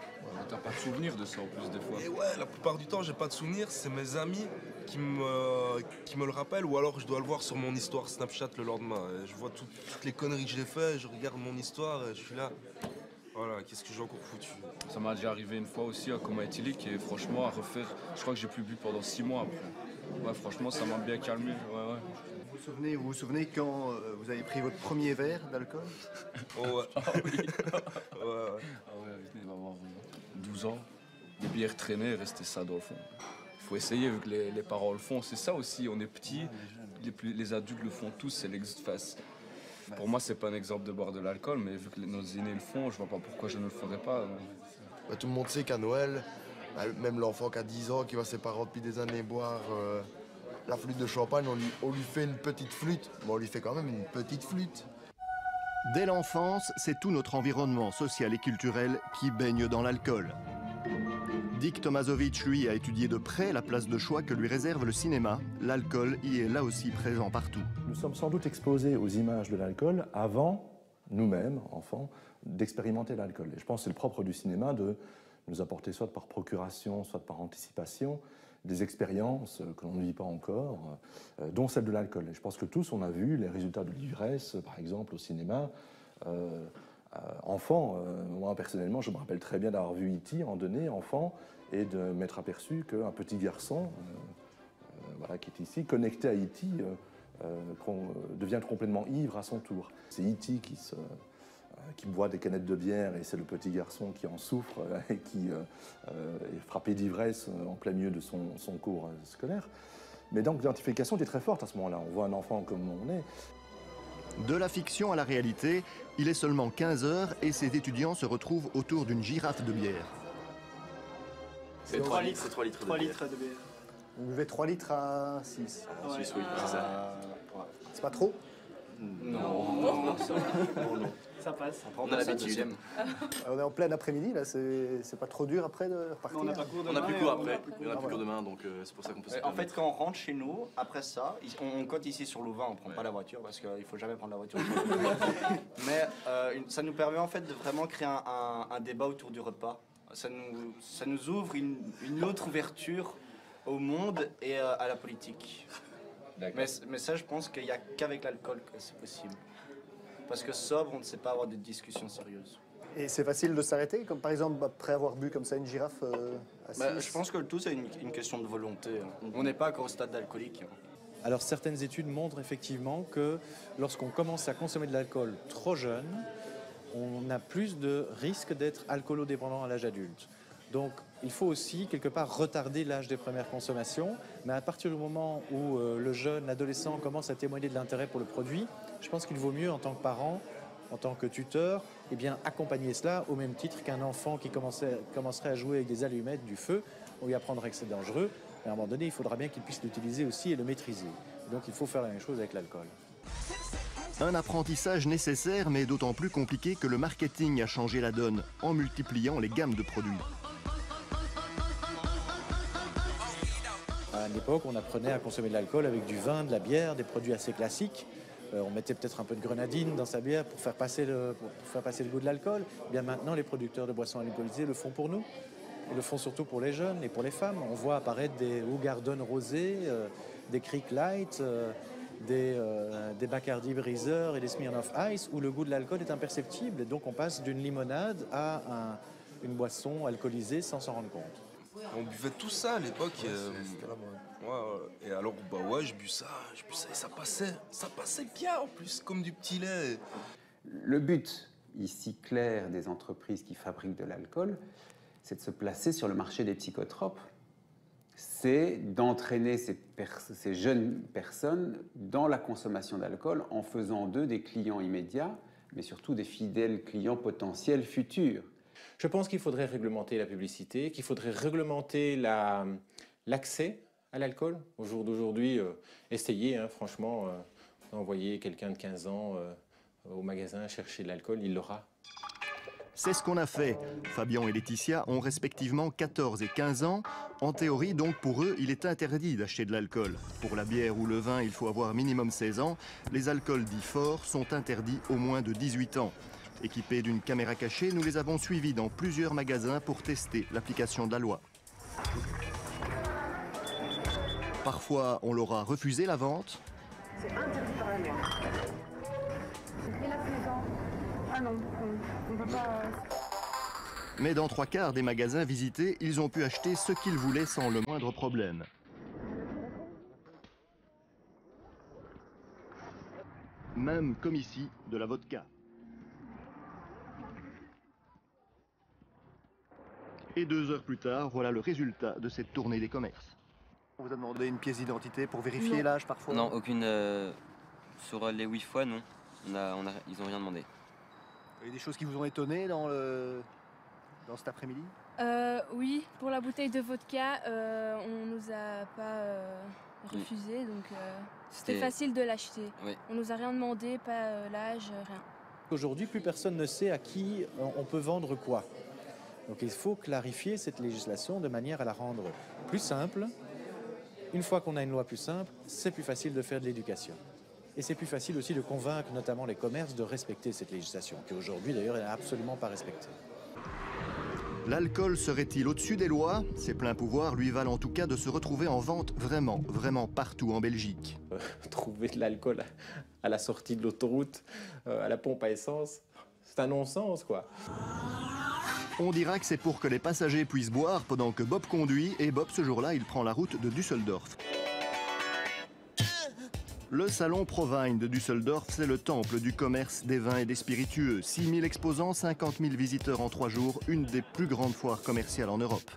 T'as pas de souvenir de ça en plus des fois. Et ouais, la plupart du temps j'ai pas de souvenir, c'est mes amis qui me le rappellent, ou alors je dois le voir sur mon histoire Snapchat le lendemain. Et je vois toutes les conneries que j'ai fait, je regarde mon histoire et je suis là. Voilà, qu'est-ce que j'ai encore foutu. Ça m'a déjà arrivé une fois aussi à coma éthylique et franchement à refaire, je crois que j'ai plus bu pendant 6 mois après. Ouais, franchement ça m'a bien calmé. Ouais. Vous vous souvenez quand vous avez pris votre premier verre d'alcool? Oh ouais. Ah oui. ouais. Ah ouais, il va avoir 12 ans. Les bières traînées, rester ça dans le fond. Il faut essayer vu que les parents le font. C'est ça aussi, on est petits, les adultes le font tous, c'est l'ex-face. Pour moi, c'est pas un exemple de boire de l'alcool, mais vu que nos aînés le font, je vois pas pourquoi je ne le ferais pas. Bah, tout le monde sait qu'à Noël, même l'enfant qui a 10 ans, qui voit ses parents depuis des années boire la flûte de champagne, on lui fait une petite flûte. Mais on lui fait quand même une petite flûte. Dès l'enfance, c'est tout notre environnement social et culturel qui baigne dans l'alcool. Dick Tomaszowicz, lui, a étudié de près la place de choix que lui réserve le cinéma. L'alcool y est là aussi présent partout. Nous sommes sans doute exposés aux images de l'alcool avant, nous-mêmes, enfants, d'expérimenter l'alcool. Et je pense que c'est le propre du cinéma de nous apporter soit par procuration, soit par anticipation, des expériences que l'on ne vit pas encore, dont celle de l'alcool. Et je pense que tous, on a vu les résultats de l'ivresse, par exemple, au cinéma. Enfant, moi personnellement, je me rappelle très bien d'avoir vu E.T. en donné, enfant, et de m'être aperçu qu'un petit garçon, voilà, qui est ici, connecté à E.T., devient complètement ivre à son tour. C'est E.T. qui boit des canettes de bière et c'est le petit garçon qui en souffre et qui est frappé d'ivresse en plein milieu de son cours scolaire. Mais donc l'identification était très forte à ce moment-là. On voit un enfant comme on est. De la fiction à la réalité, il est seulement 15 heures et ces étudiants se retrouvent autour d'une girafe de bière. C'est 3 litres, 3 litres de bière. Vous buvez 3 litres à 6. Ouais. 6, oui, c'est ça. C'est pas trop? Non. Ça passe. On a l'habitude. On est en plein après-midi, là, c'est pas trop dur après de repartir? On n'a pas cours demain. On n'a plus cours après. On n'a plus cours demain, donc c'est pour ça qu'on peut se En fait, quand on rentre chez nous, après ça, on cote ici sur Louvain, on prend pas la voiture parce qu'il faut jamais prendre la voiture. Mais ça nous permet en fait de vraiment créer un débat autour du repas. Ça nous ouvre une autre ouverture au monde et à la politique. Mais ça, je pense qu'il n'y a qu'avec l'alcool que c'est possible. Parce que sobre, on ne sait pas avoir de discussions sérieuses. Et c'est facile de s'arrêter, comme par exemple après avoir bu comme ça une girafe à 6? Je pense que le tout, c'est une question de volonté. On n'est pas encore au stade d'alcoolique. Alors certaines études montrent effectivement que lorsqu'on commence à consommer de l'alcool trop jeune, on a plus de risques d'être alcoolodépendant à l'âge adulte. Donc il faut aussi quelque part retarder l'âge des premières consommations, mais à partir du moment où le jeune adolescent commence à témoigner de l'intérêt pour le produit, je pense qu'il vaut mieux en tant que parent, en tant que tuteur, eh bien, accompagner cela au même titre qu'un enfant qui commencerait à jouer avec des allumettes, du feu, on lui apprendrait que c'est dangereux, mais à un moment donné, il faudra bien qu'il puisse l'utiliser aussi et le maîtriser. Donc il faut faire la même chose avec l'alcool. Un apprentissage nécessaire, mais d'autant plus compliqué que le marketing a changé la donne en multipliant les gammes de produits. À l'époque, on apprenait à consommer de l'alcool avec du vin, de la bière, des produits assez classiques. On mettait peut-être un peu de grenadine dans sa bière pour faire passer le goût de l'alcool. Bien maintenant, les producteurs de boissons alcoolisées le font pour nous. Ils le font surtout pour les jeunes et pour les femmes. On voit apparaître des Hoegaarden rosés, des Kriek Light, des Bacardi Breezer et des Smirnoff Ice où le goût de l'alcool est imperceptible. Et donc on passe d'une limonade à une boisson alcoolisée sans s'en rendre compte. On buvait tout ça à l'époque. Et alors, je bus ça et ça passait bien en plus, comme du petit lait. Le but ici clair des entreprises qui fabriquent de l'alcool, c'est de se placer sur le marché des psychotropes. C'est d'entraîner ces jeunes personnes dans la consommation d'alcool en faisant d'eux des clients immédiats, mais surtout des fidèles clients potentiels futurs. Je pense qu'il faudrait réglementer la publicité, qu'il faudrait réglementer l'accès à l'alcool. Au jour d'aujourd'hui, essayez franchement d'envoyer quelqu'un de 15 ans au magasin chercher de l'alcool, il l'aura. C'est ce qu'on a fait. Fabien et Laetitia ont respectivement 14 et 15 ans. En théorie, donc, pour eux, il est interdit d'acheter de l'alcool. Pour la bière ou le vin, il faut avoir minimum 16 ans. Les alcools dits forts sont interdits au moins de 18 ans. Équipés d'une caméra cachée, nous les avons suivis dans plusieurs magasins pour tester l'application de la loi. Parfois, on leur a refusé la vente. C'est interdit par la loi. Et la 16 ans. Ah non, on peut pas... Mais dans 3/4 des magasins visités, ils ont pu acheter ce qu'ils voulaient sans le moindre problème. Même comme ici, de la vodka. Et 2 heures plus tard, voilà le résultat de cette tournée des commerces. On vous a demandé une pièce d'identité pour vérifier l'âge parfois? Non, aucune. Sur les 8 fois, non. Ils n'ont rien demandé. Il y a des choses qui vous ont étonné dans cet après-midi? Oui, pour la bouteille de vodka, on nous a pas refusé, donc c'était facile de l'acheter. Oui. On nous a rien demandé, pas l'âge, rien. Aujourd'hui, plus personne ne sait à qui on peut vendre quoi. Donc il faut clarifier cette législation de manière à la rendre plus simple. Une fois qu'on a une loi plus simple, c'est plus facile de faire de l'éducation. Et c'est plus facile aussi de convaincre notamment les commerces de respecter cette législation, qui aujourd'hui d'ailleurs n'est absolument pas respectée. L'alcool serait-il au-dessus des lois? Ses pleins pouvoirs lui valent en tout cas de se retrouver en vente vraiment partout en Belgique. Trouver de l'alcool à la sortie de l'autoroute, à la pompe à essence, c'est un non-sens quoi. On dira que c'est pour que les passagers puissent boire pendant que Bob conduit, et Bob ce jour-là il prend la route de Düsseldorf. Le salon Provine de Düsseldorf, c'est le temple du commerce des vins et des spiritueux. 6 000 exposants, 50 000 visiteurs en 3 jours, une des plus grandes foires commerciales en Europe.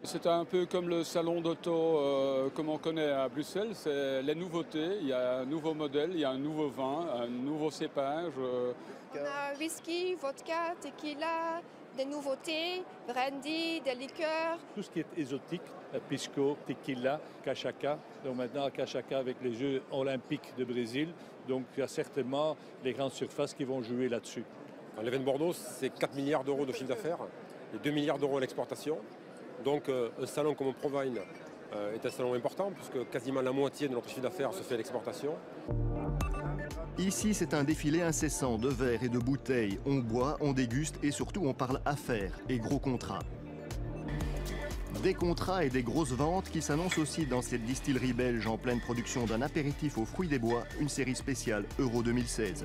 C'est un peu comme le salon d'auto comme on connaît à Bruxelles, c'est les nouveautés, il y a un nouveau modèle, il y a un nouveau vin, un nouveau cépage. On a whisky, vodka, tequila, des nouveautés, brandy, des liqueurs. Tout ce qui est exotique, pisco, tequila, cachaca. Donc maintenant, cachaca avec les Jeux olympiques de Brésil. Donc il y a certainement les grandes surfaces qui vont jouer là-dessus. L'événement Bordeaux, c'est 4 milliards d'euros de chiffre d'affaires et 2 milliards d'euros en exportation. Donc un salon comme Provine est un salon important puisque quasiment la moitié de notre chiffre d'affaires se fait à l'exportation. Ici, c'est un défilé incessant de verres et de bouteilles. On boit, on déguste et surtout on parle affaires et gros contrats. Des contrats et des grosses ventes qui s'annoncent aussi dans cette distillerie belge en pleine production d'un apéritif aux fruits des bois, une série spéciale Euro 2016.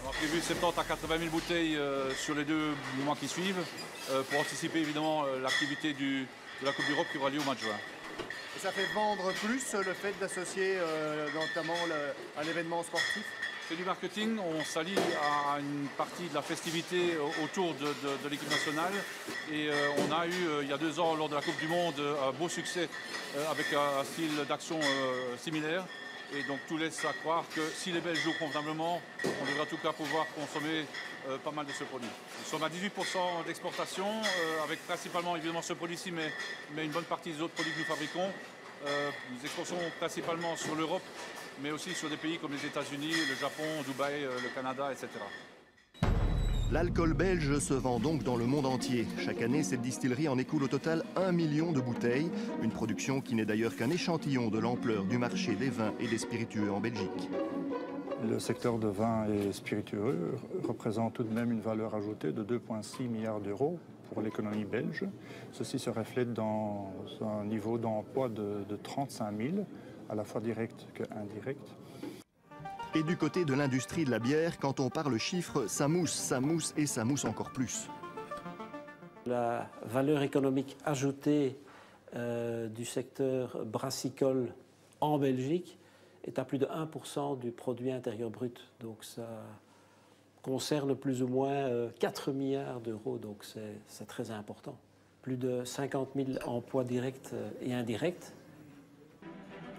On a prévu 70 à 80 000 bouteilles sur les 2 mois qui suivent pour anticiper évidemment l'activité de la Coupe d'Europe qui aura lieu au mois de juin. Et ça fait vendre plus le fait d'associer notamment à l'événement sportif? C'est du marketing, on s'allie à une partie de la festivité autour de l'équipe nationale et on a eu il y a 2 ans lors de la Coupe du Monde un beau succès avec un style d'action similaire. Et donc tout laisse à croire que si les Belges jouent convenablement, on devrait en tout cas pouvoir consommer pas mal de ce produit. Nous sommes à 18% d'exportation, avec principalement évidemment ce produit-ci, mais une bonne partie des autres produits que nous fabriquons. Nous exportons principalement sur l'Europe, mais aussi sur des pays comme les États-Unis, le Japon, Dubaï, le Canada, etc. L'alcool belge se vend donc dans le monde entier. Chaque année, cette distillerie en écoule au total 1 million de bouteilles. Une production qui n'est d'ailleurs qu'un échantillon de l'ampleur du marché des vins et des spiritueux en Belgique. Le secteur de vins et spiritueux représente tout de même une valeur ajoutée de 2,6 milliards d'euros pour l'économie belge. Ceci se reflète dans un niveau d'emploi de 35 000, à la fois direct qu'indirect. Et du côté de l'industrie de la bière, quand on parle chiffres, ça mousse et ça mousse encore plus. La valeur économique ajoutée du secteur brassicole en Belgique est à plus de 1% du produit intérieur brut. Donc ça concerne plus ou moins 4 milliards d'euros, donc c'est très important. Plus de 50 000 emplois directs et indirects.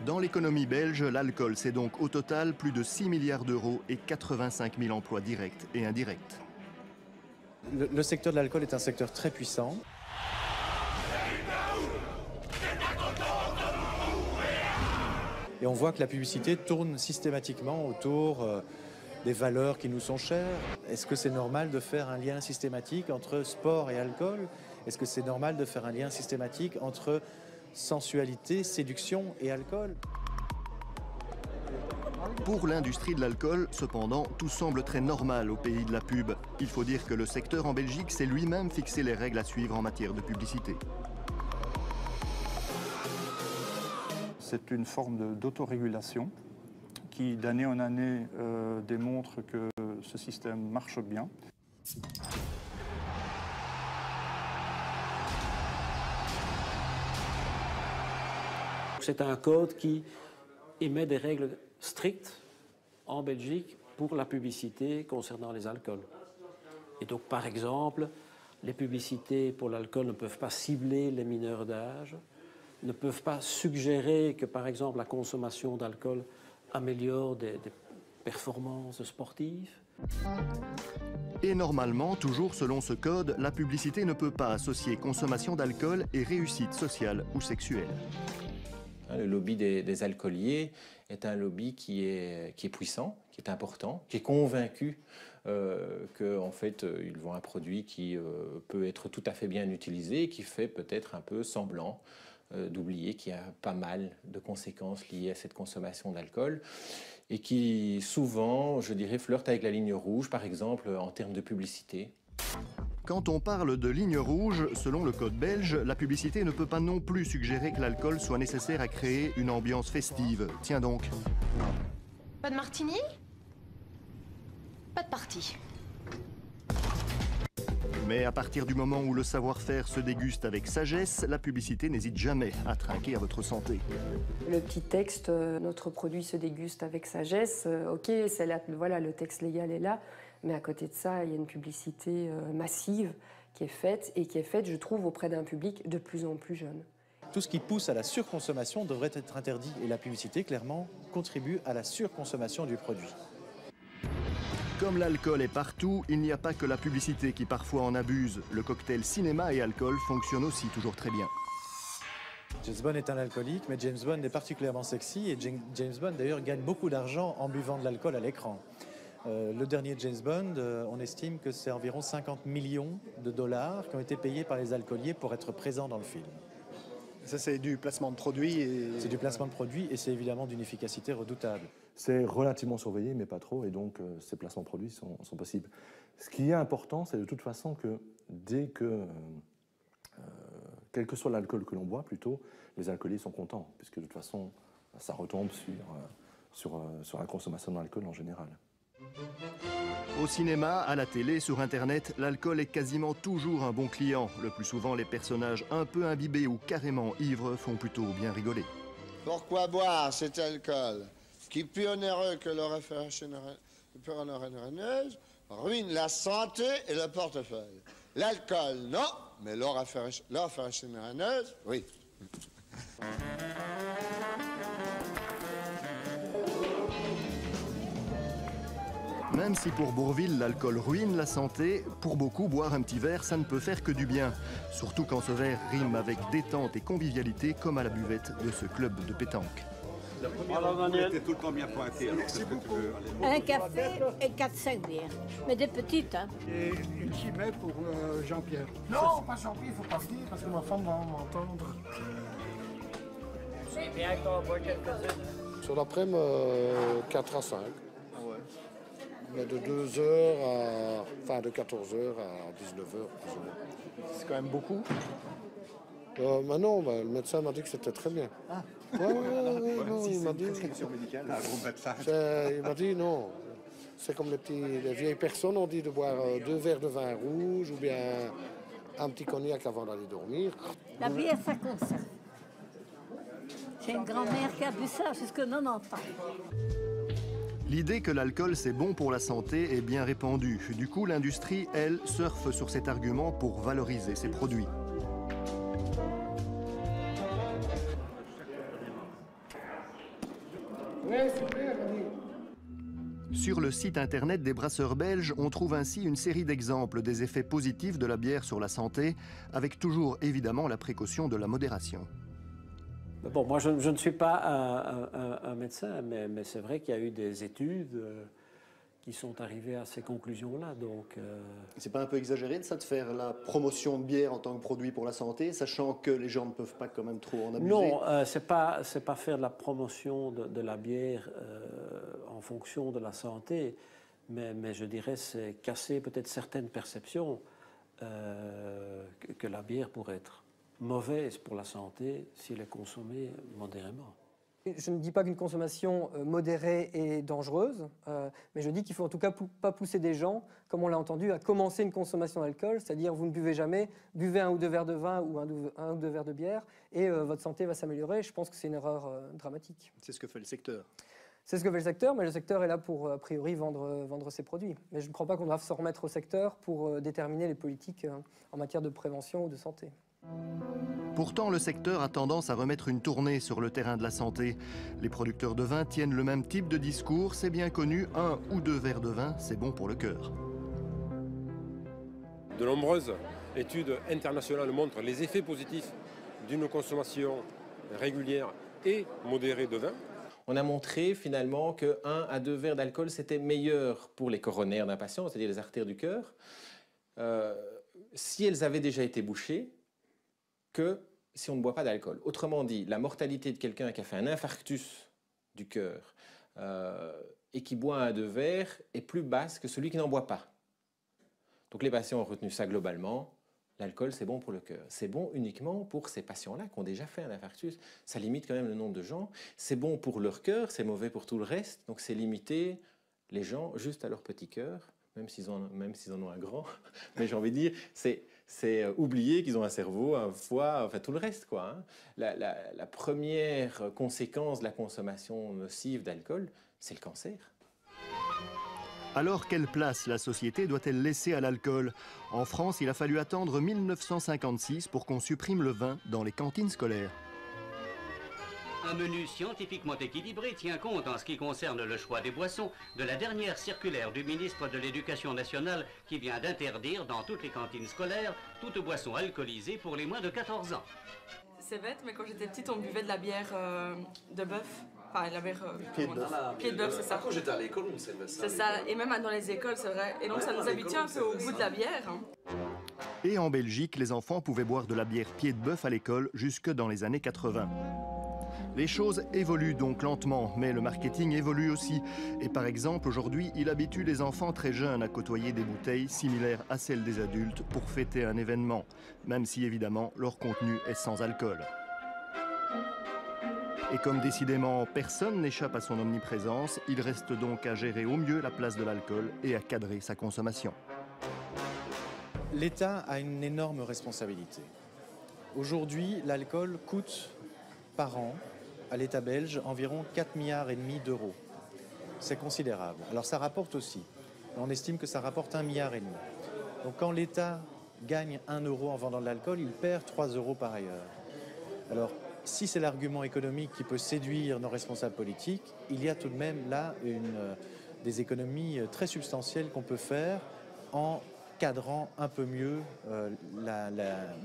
Dans l'économie belge, l'alcool, c'est donc au total plus de 6 milliards d'euros et 85 000 emplois directs et indirects. Le secteur de l'alcool est un secteur très puissant. Et on voit que la publicité tourne systématiquement autour des valeurs qui nous sont chères. Est-ce que c'est normal de faire un lien systématique entre sport et alcool? Est-ce que c'est normal de faire un lien systématique entre sensualité, séduction et alcool? Pour l'industrie de l'alcool, cependant, tout semble très normal au pays de la pub. Il faut dire que le secteur en Belgique s'est lui-même fixé les règles à suivre en matière de publicité. C'est une forme d'autorégulation qui, d'année en année, démontre que ce système marche bien. C'est un code qui émet des règles strictes en Belgique pour la publicité concernant les alcools. Et donc, par exemple, les publicités pour l'alcool ne peuvent pas cibler les mineurs d'âge, ne peuvent pas suggérer que, par exemple, la consommation d'alcool améliore des performances sportives. Et normalement, toujours selon ce code, la publicité ne peut pas associer consommation d'alcool et réussite sociale ou sexuelle. Le lobby des alcooliers est un lobby qui est puissant, qui est important, qui est convaincu qu'en fait, ils vendent un produit qui peut être tout à fait bien utilisé, qui fait peut-être un peu semblant d'oublier qu'il y a pas mal de conséquences liées à cette consommation d'alcool et qui souvent, je dirais, flirte avec la ligne rouge, par exemple, en termes de publicité. Quand on parle de ligne rouge, selon le code belge, la publicité ne peut pas non plus suggérer que l'alcool soit nécessaire à créer une ambiance festive. Tiens donc. Pas de martini? Pas de partie. Mais à partir du moment où le savoir-faire se déguste avec sagesse, la publicité n'hésite jamais à trinquer à votre santé. Le petit texte, notre produit se déguste avec sagesse, ok, c'est là, voilà, le texte légal est là, mais à côté de ça, il y a une publicité massive qui est faite, et qui est faite, je trouve, auprès d'un public de plus en plus jeune. Tout ce qui pousse à la surconsommation devrait être interdit, et la publicité, clairement, contribue à la surconsommation du produit. Comme l'alcool est partout, il n'y a pas que la publicité qui parfois en abuse. Le cocktail cinéma et alcool fonctionne aussi toujours très bien. James Bond est un alcoolique, mais James Bond est particulièrement sexy, et James Bond d'ailleurs gagne beaucoup d'argent en buvant de l'alcool à l'écran. Le dernier James Bond, on estime que c'est environ 50 millions de dollars qui ont été payés par les alcooliers pour être présents dans le film. Ça, c'est du placement de produits. C'est du placement de produits, et c'est évidemment d'une efficacité redoutable. C'est relativement surveillé, mais pas trop, et donc ces placements de produits sont possibles. Ce qui est important, c'est de toute façon que dès que, quel que soit l'alcool que l'on boit, plutôt, les alcooliers sont contents, puisque de toute façon, ça retombe sur la consommation d'alcool en général. Au cinéma, à la télé, sur Internet, l'alcool est quasiment toujours un bon client. Le plus souvent, les personnages un peu imbibés ou carrément ivres font plutôt bien rigoler. Pourquoi boire cet alcool qui, plus onéreux que le référentiel ruine la santé et le portefeuille? L'alcool, non, mais l'or référentiel, oui. Même si pour Bourvil, l'alcool ruine la santé, pour beaucoup, boire un petit verre, ça ne peut faire que du bien. Surtout quand ce verre rime avec détente et convivialité, comme à la buvette de ce club de pétanque. La première était tout le temps bien pointée. Merci beaucoup. Un café et 4-5 bières, mais des petites. Hein. Et une chimée pour Jean-Pierre. Non, pas Jean-Pierre, il ne faut pas venir parce que ma femme va m'entendre. C'est bien qu'on boit quelques-unes. Sur l'après-midi, 4 à 5. Mais de 2h à... Enfin, de 14h à 19h. C'est quand même beaucoup. Mais non, le médecin m'a dit que c'était très bien. Ah. Non, si il m'a une dit... prescription médicale. Il m'a dit non. C'est comme les vieilles personnes ont dit de boire 2 verres de vin rouge ou bien un petit cognac avant d'aller dormir. La bière, ça conserve. J'ai une grand-mère qui a bu ça jusqu'à 90 ans. L'idée que l'alcool c'est bon pour la santé est bien répandue. Du coup, l'industrie, elle, surfe sur cet argument pour valoriser ses produits. Sur le site internet des brasseurs belges, on trouve ainsi une série d'exemples des effets positifs de la bière sur la santé, avec toujours évidemment la précaution de la modération. Bon, moi, je ne suis pas un médecin, mais c'est vrai qu'il y a eu des études qui sont arrivées à ces conclusions-là. Donc, c'est pas un peu exagéré de ça, de faire la promotion de bière en tant que produit pour la santé, sachant que les gens ne peuvent pas quand même trop en abuser? Non, c'est pas faire de la promotion de la bière en fonction de la santé, mais je dirais c'est casser peut-être certaines perceptions que la bière pourrait être mauvaise pour la santé s'il est consommé modérément. Je ne dis pas qu'une consommation modérée est dangereuse, mais je dis qu'il faut en tout cas pas pousser des gens, comme on l'a entendu, à commencer une consommation d'alcool, c'est-à-dire vous ne buvez jamais, buvez 1 ou 2 verres de vin ou 1 ou 2 verres de bière et votre santé va s'améliorer. Je pense que c'est une erreur dramatique. C'est ce que fait le secteur. C'est ce que fait le secteur, mais le secteur est là pour, a priori, vendre ses produits. Mais je ne crois pas qu'on doive s'en remettre au secteur pour déterminer les politiques en matière de prévention ou de santé. Pourtant, le secteur a tendance à remettre une tournée sur le terrain de la santé. Les producteurs de vin tiennent le même type de discours, c'est bien connu, 1 ou 2 verres de vin, c'est bon pour le cœur. De nombreuses études internationales montrent les effets positifs d'une consommation régulière et modérée de vin. On a montré finalement que 1 à 2 verres d'alcool, c'était meilleur pour les coronaires d'un patient, c'est-à-dire les artères du cœur, si elles avaient déjà été bouchées, que si on ne boit pas d'alcool. Autrement dit, la mortalité de quelqu'un qui a fait un infarctus du cœur et qui boit 1 à 2 verres est plus basse que celui qui n'en boit pas. Donc les patients ont retenu ça globalement. L'alcool, c'est bon pour le cœur. C'est bon uniquement pour ces patients-là qui ont déjà fait un infarctus. Ça limite quand même le nombre de gens. C'est bon pour leur cœur, c'est mauvais pour tout le reste. Donc c'est limiter les gens juste à leur petit cœur même s'ils en ont un grand. Mais j'ai envie de dire, c'est oublier qu'ils ont un cerveau, un foie, enfin tout le reste, quoi. Hein. La première conséquence de la consommation nocive d'alcool, c'est le cancer. Alors, quelle place la société doit-elle laisser à l'alcool? En France, il a fallu attendre 1956 pour qu'on supprime le vin dans les cantines scolaires. Un menu scientifiquement équilibré tient compte en ce qui concerne le choix des boissons de la dernière circulaire du ministre de l'Éducation nationale qui vient d'interdire dans toutes les cantines scolaires toute boisson alcoolisée pour les moins de 14 ans. C'est bête, mais quand j'étais petite, on buvait de la bière de bœuf. Enfin, la bière... pied de bœuf, c'est ça. Quand j'étais à l'école, on servait ça. C'est ça, et même dans les écoles, c'est vrai. Et donc ça nous habitue un peu au goût de la bière. Hein. Et en Belgique, les enfants pouvaient boire de la bière pied de bœuf à l'école jusque dans les années 80. Les choses évoluent donc lentement, mais le marketing évolue aussi. Et par exemple, aujourd'hui, il habitue les enfants très jeunes à côtoyer des bouteilles similaires à celles des adultes pour fêter un événement, même si évidemment leur contenu est sans alcool. Et comme décidément personne n'échappe à son omniprésence, il reste donc à gérer au mieux la place de l'alcool et à cadrer sa consommation. L'État a une énorme responsabilité. Aujourd'hui, l'alcool coûte par an à l'État belge environ 4,5 milliards d'euros. C'est considérable. Alors ça rapporte aussi. On estime que ça rapporte 1,5 milliard. Donc quand l'État gagne 1 euro en vendant de l'alcool, il perd 3 euros par ailleurs. Alors si c'est l'argument économique qui peut séduire nos responsables politiques, il y a tout de même là des économies très substantielles qu'on peut faire en cadrant un peu mieux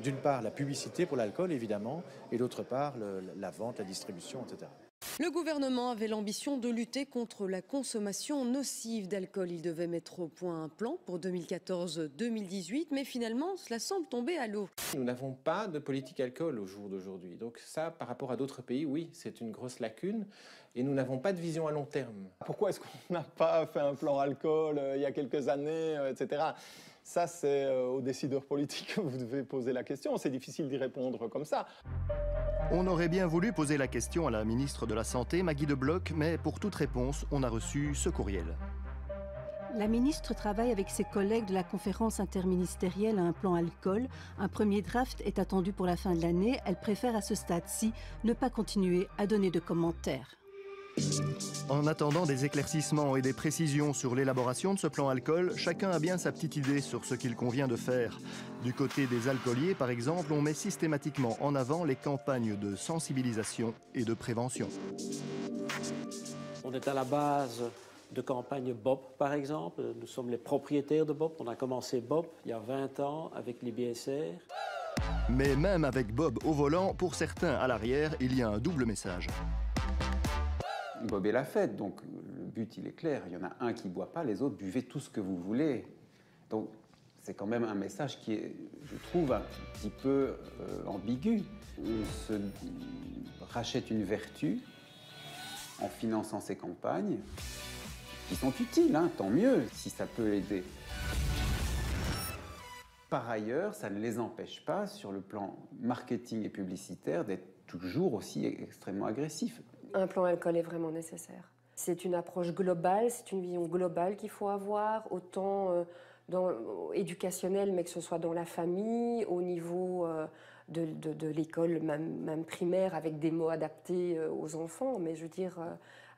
d'une part la publicité pour l'alcool évidemment et d'autre part la vente, la distribution, etc. Le gouvernement avait l'ambition de lutter contre la consommation nocive d'alcool. Il devait mettre au point un plan pour 2014-2018, mais finalement, cela semble tomber à l'eau. Nous n'avons pas de politique alcool au jour d'aujourd'hui. Donc ça, par rapport à d'autres pays, oui, c'est une grosse lacune. Et nous n'avons pas de vision à long terme. Pourquoi est-ce qu'on n'a pas fait un plan alcool il y a quelques années, etc. Ça, c'est aux décideurs politiques que vous devez poser la question. C'est difficile d'y répondre comme ça. On aurait bien voulu poser la question à la ministre de la Santé, Maggie De Blok, mais pour toute réponse, on a reçu ce courriel. La ministre travaille avec ses collègues de la conférence interministérielle à un plan alcool. Un premier draft est attendu pour la fin de l'année. Elle préfère à ce stade-ci ne pas continuer à donner de commentaires. En attendant des éclaircissements et des précisions sur l'élaboration de ce plan alcool, chacun a bien sa petite idée sur ce qu'il convient de faire. Du côté des alcooliers, par exemple, on met systématiquement en avant les campagnes de sensibilisation et de prévention. On est à la base de campagnes BOP, par exemple. Nous sommes les propriétaires de BOP. On a commencé BOP il y a 20 ans avec l'IBSR. Mais même avec Bob au volant, pour certains à l'arrière, il y a un double message. Bob est la fête, donc le but il est clair, il y en a un qui ne boit pas, les autres buvez tout ce que vous voulez. Donc c'est quand même un message qui est, je trouve, un petit peu ambigu. On se rachète une vertu en finançant ces campagnes, qui sont utiles, hein, tant mieux si ça peut aider. Par ailleurs, ça ne les empêche pas, sur le plan marketing et publicitaire, d'être toujours aussi extrêmement agressifs. Un plan alcool est vraiment nécessaire. C'est une approche globale, c'est une vision globale qu'il faut avoir, autant éducationnelle, mais que ce soit dans la famille, au niveau de l'école, même primaire, avec des mots adaptés aux enfants. Mais je veux dire,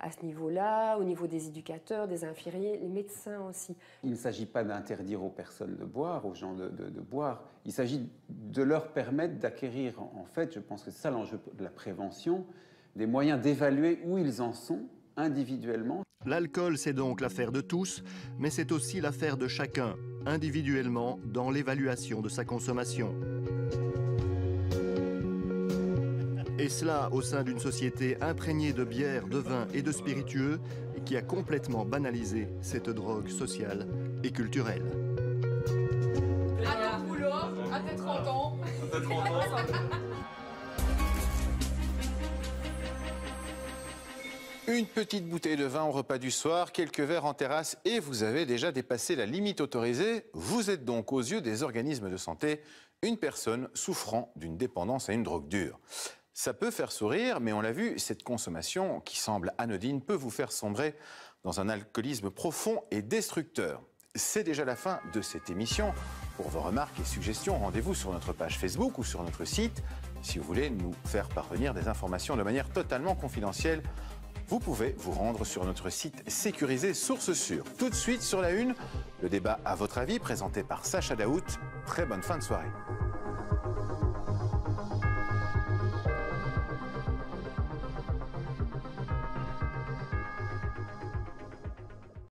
à ce niveau-là, au niveau des éducateurs, des infirmiers, les médecins aussi. Il ne s'agit pas d'interdire aux personnes de boire, aux gens de boire. Il s'agit de leur permettre d'acquérir, en fait, je pense que c'est ça l'enjeu de la prévention, des moyens d'évaluer où ils en sont individuellement. L'alcool, c'est donc l'affaire de tous, mais c'est aussi l'affaire de chacun, individuellement, dans l'évaluation de sa consommation. Et cela au sein d'une société imprégnée de bière, de vin et de spiritueux, et qui a complètement banalisé cette drogue sociale et culturelle. À ton boulot, à tes 30 ans. À tes 30 ans. Une petite bouteille de vin au repas du soir, quelques verres en terrasse et vous avez déjà dépassé la limite autorisée. Vous êtes donc, aux yeux des organismes de santé, une personne souffrant d'une dépendance à une drogue dure. Ça peut faire sourire, mais on l'a vu, cette consommation qui semble anodine peut vous faire sombrer dans un alcoolisme profond et destructeur. c'est déjà la fin de cette émission. Pour vos remarques et suggestions, rendez-vous sur notre page Facebook ou sur notre site. Si vous voulez nous faire parvenir des informations de manière totalement confidentielle, vous pouvez vous rendre sur notre site sécurisé Source Sûre. Tout de suite sur la une, le débat à votre avis présenté par Sacha Daout. Très bonne fin de soirée.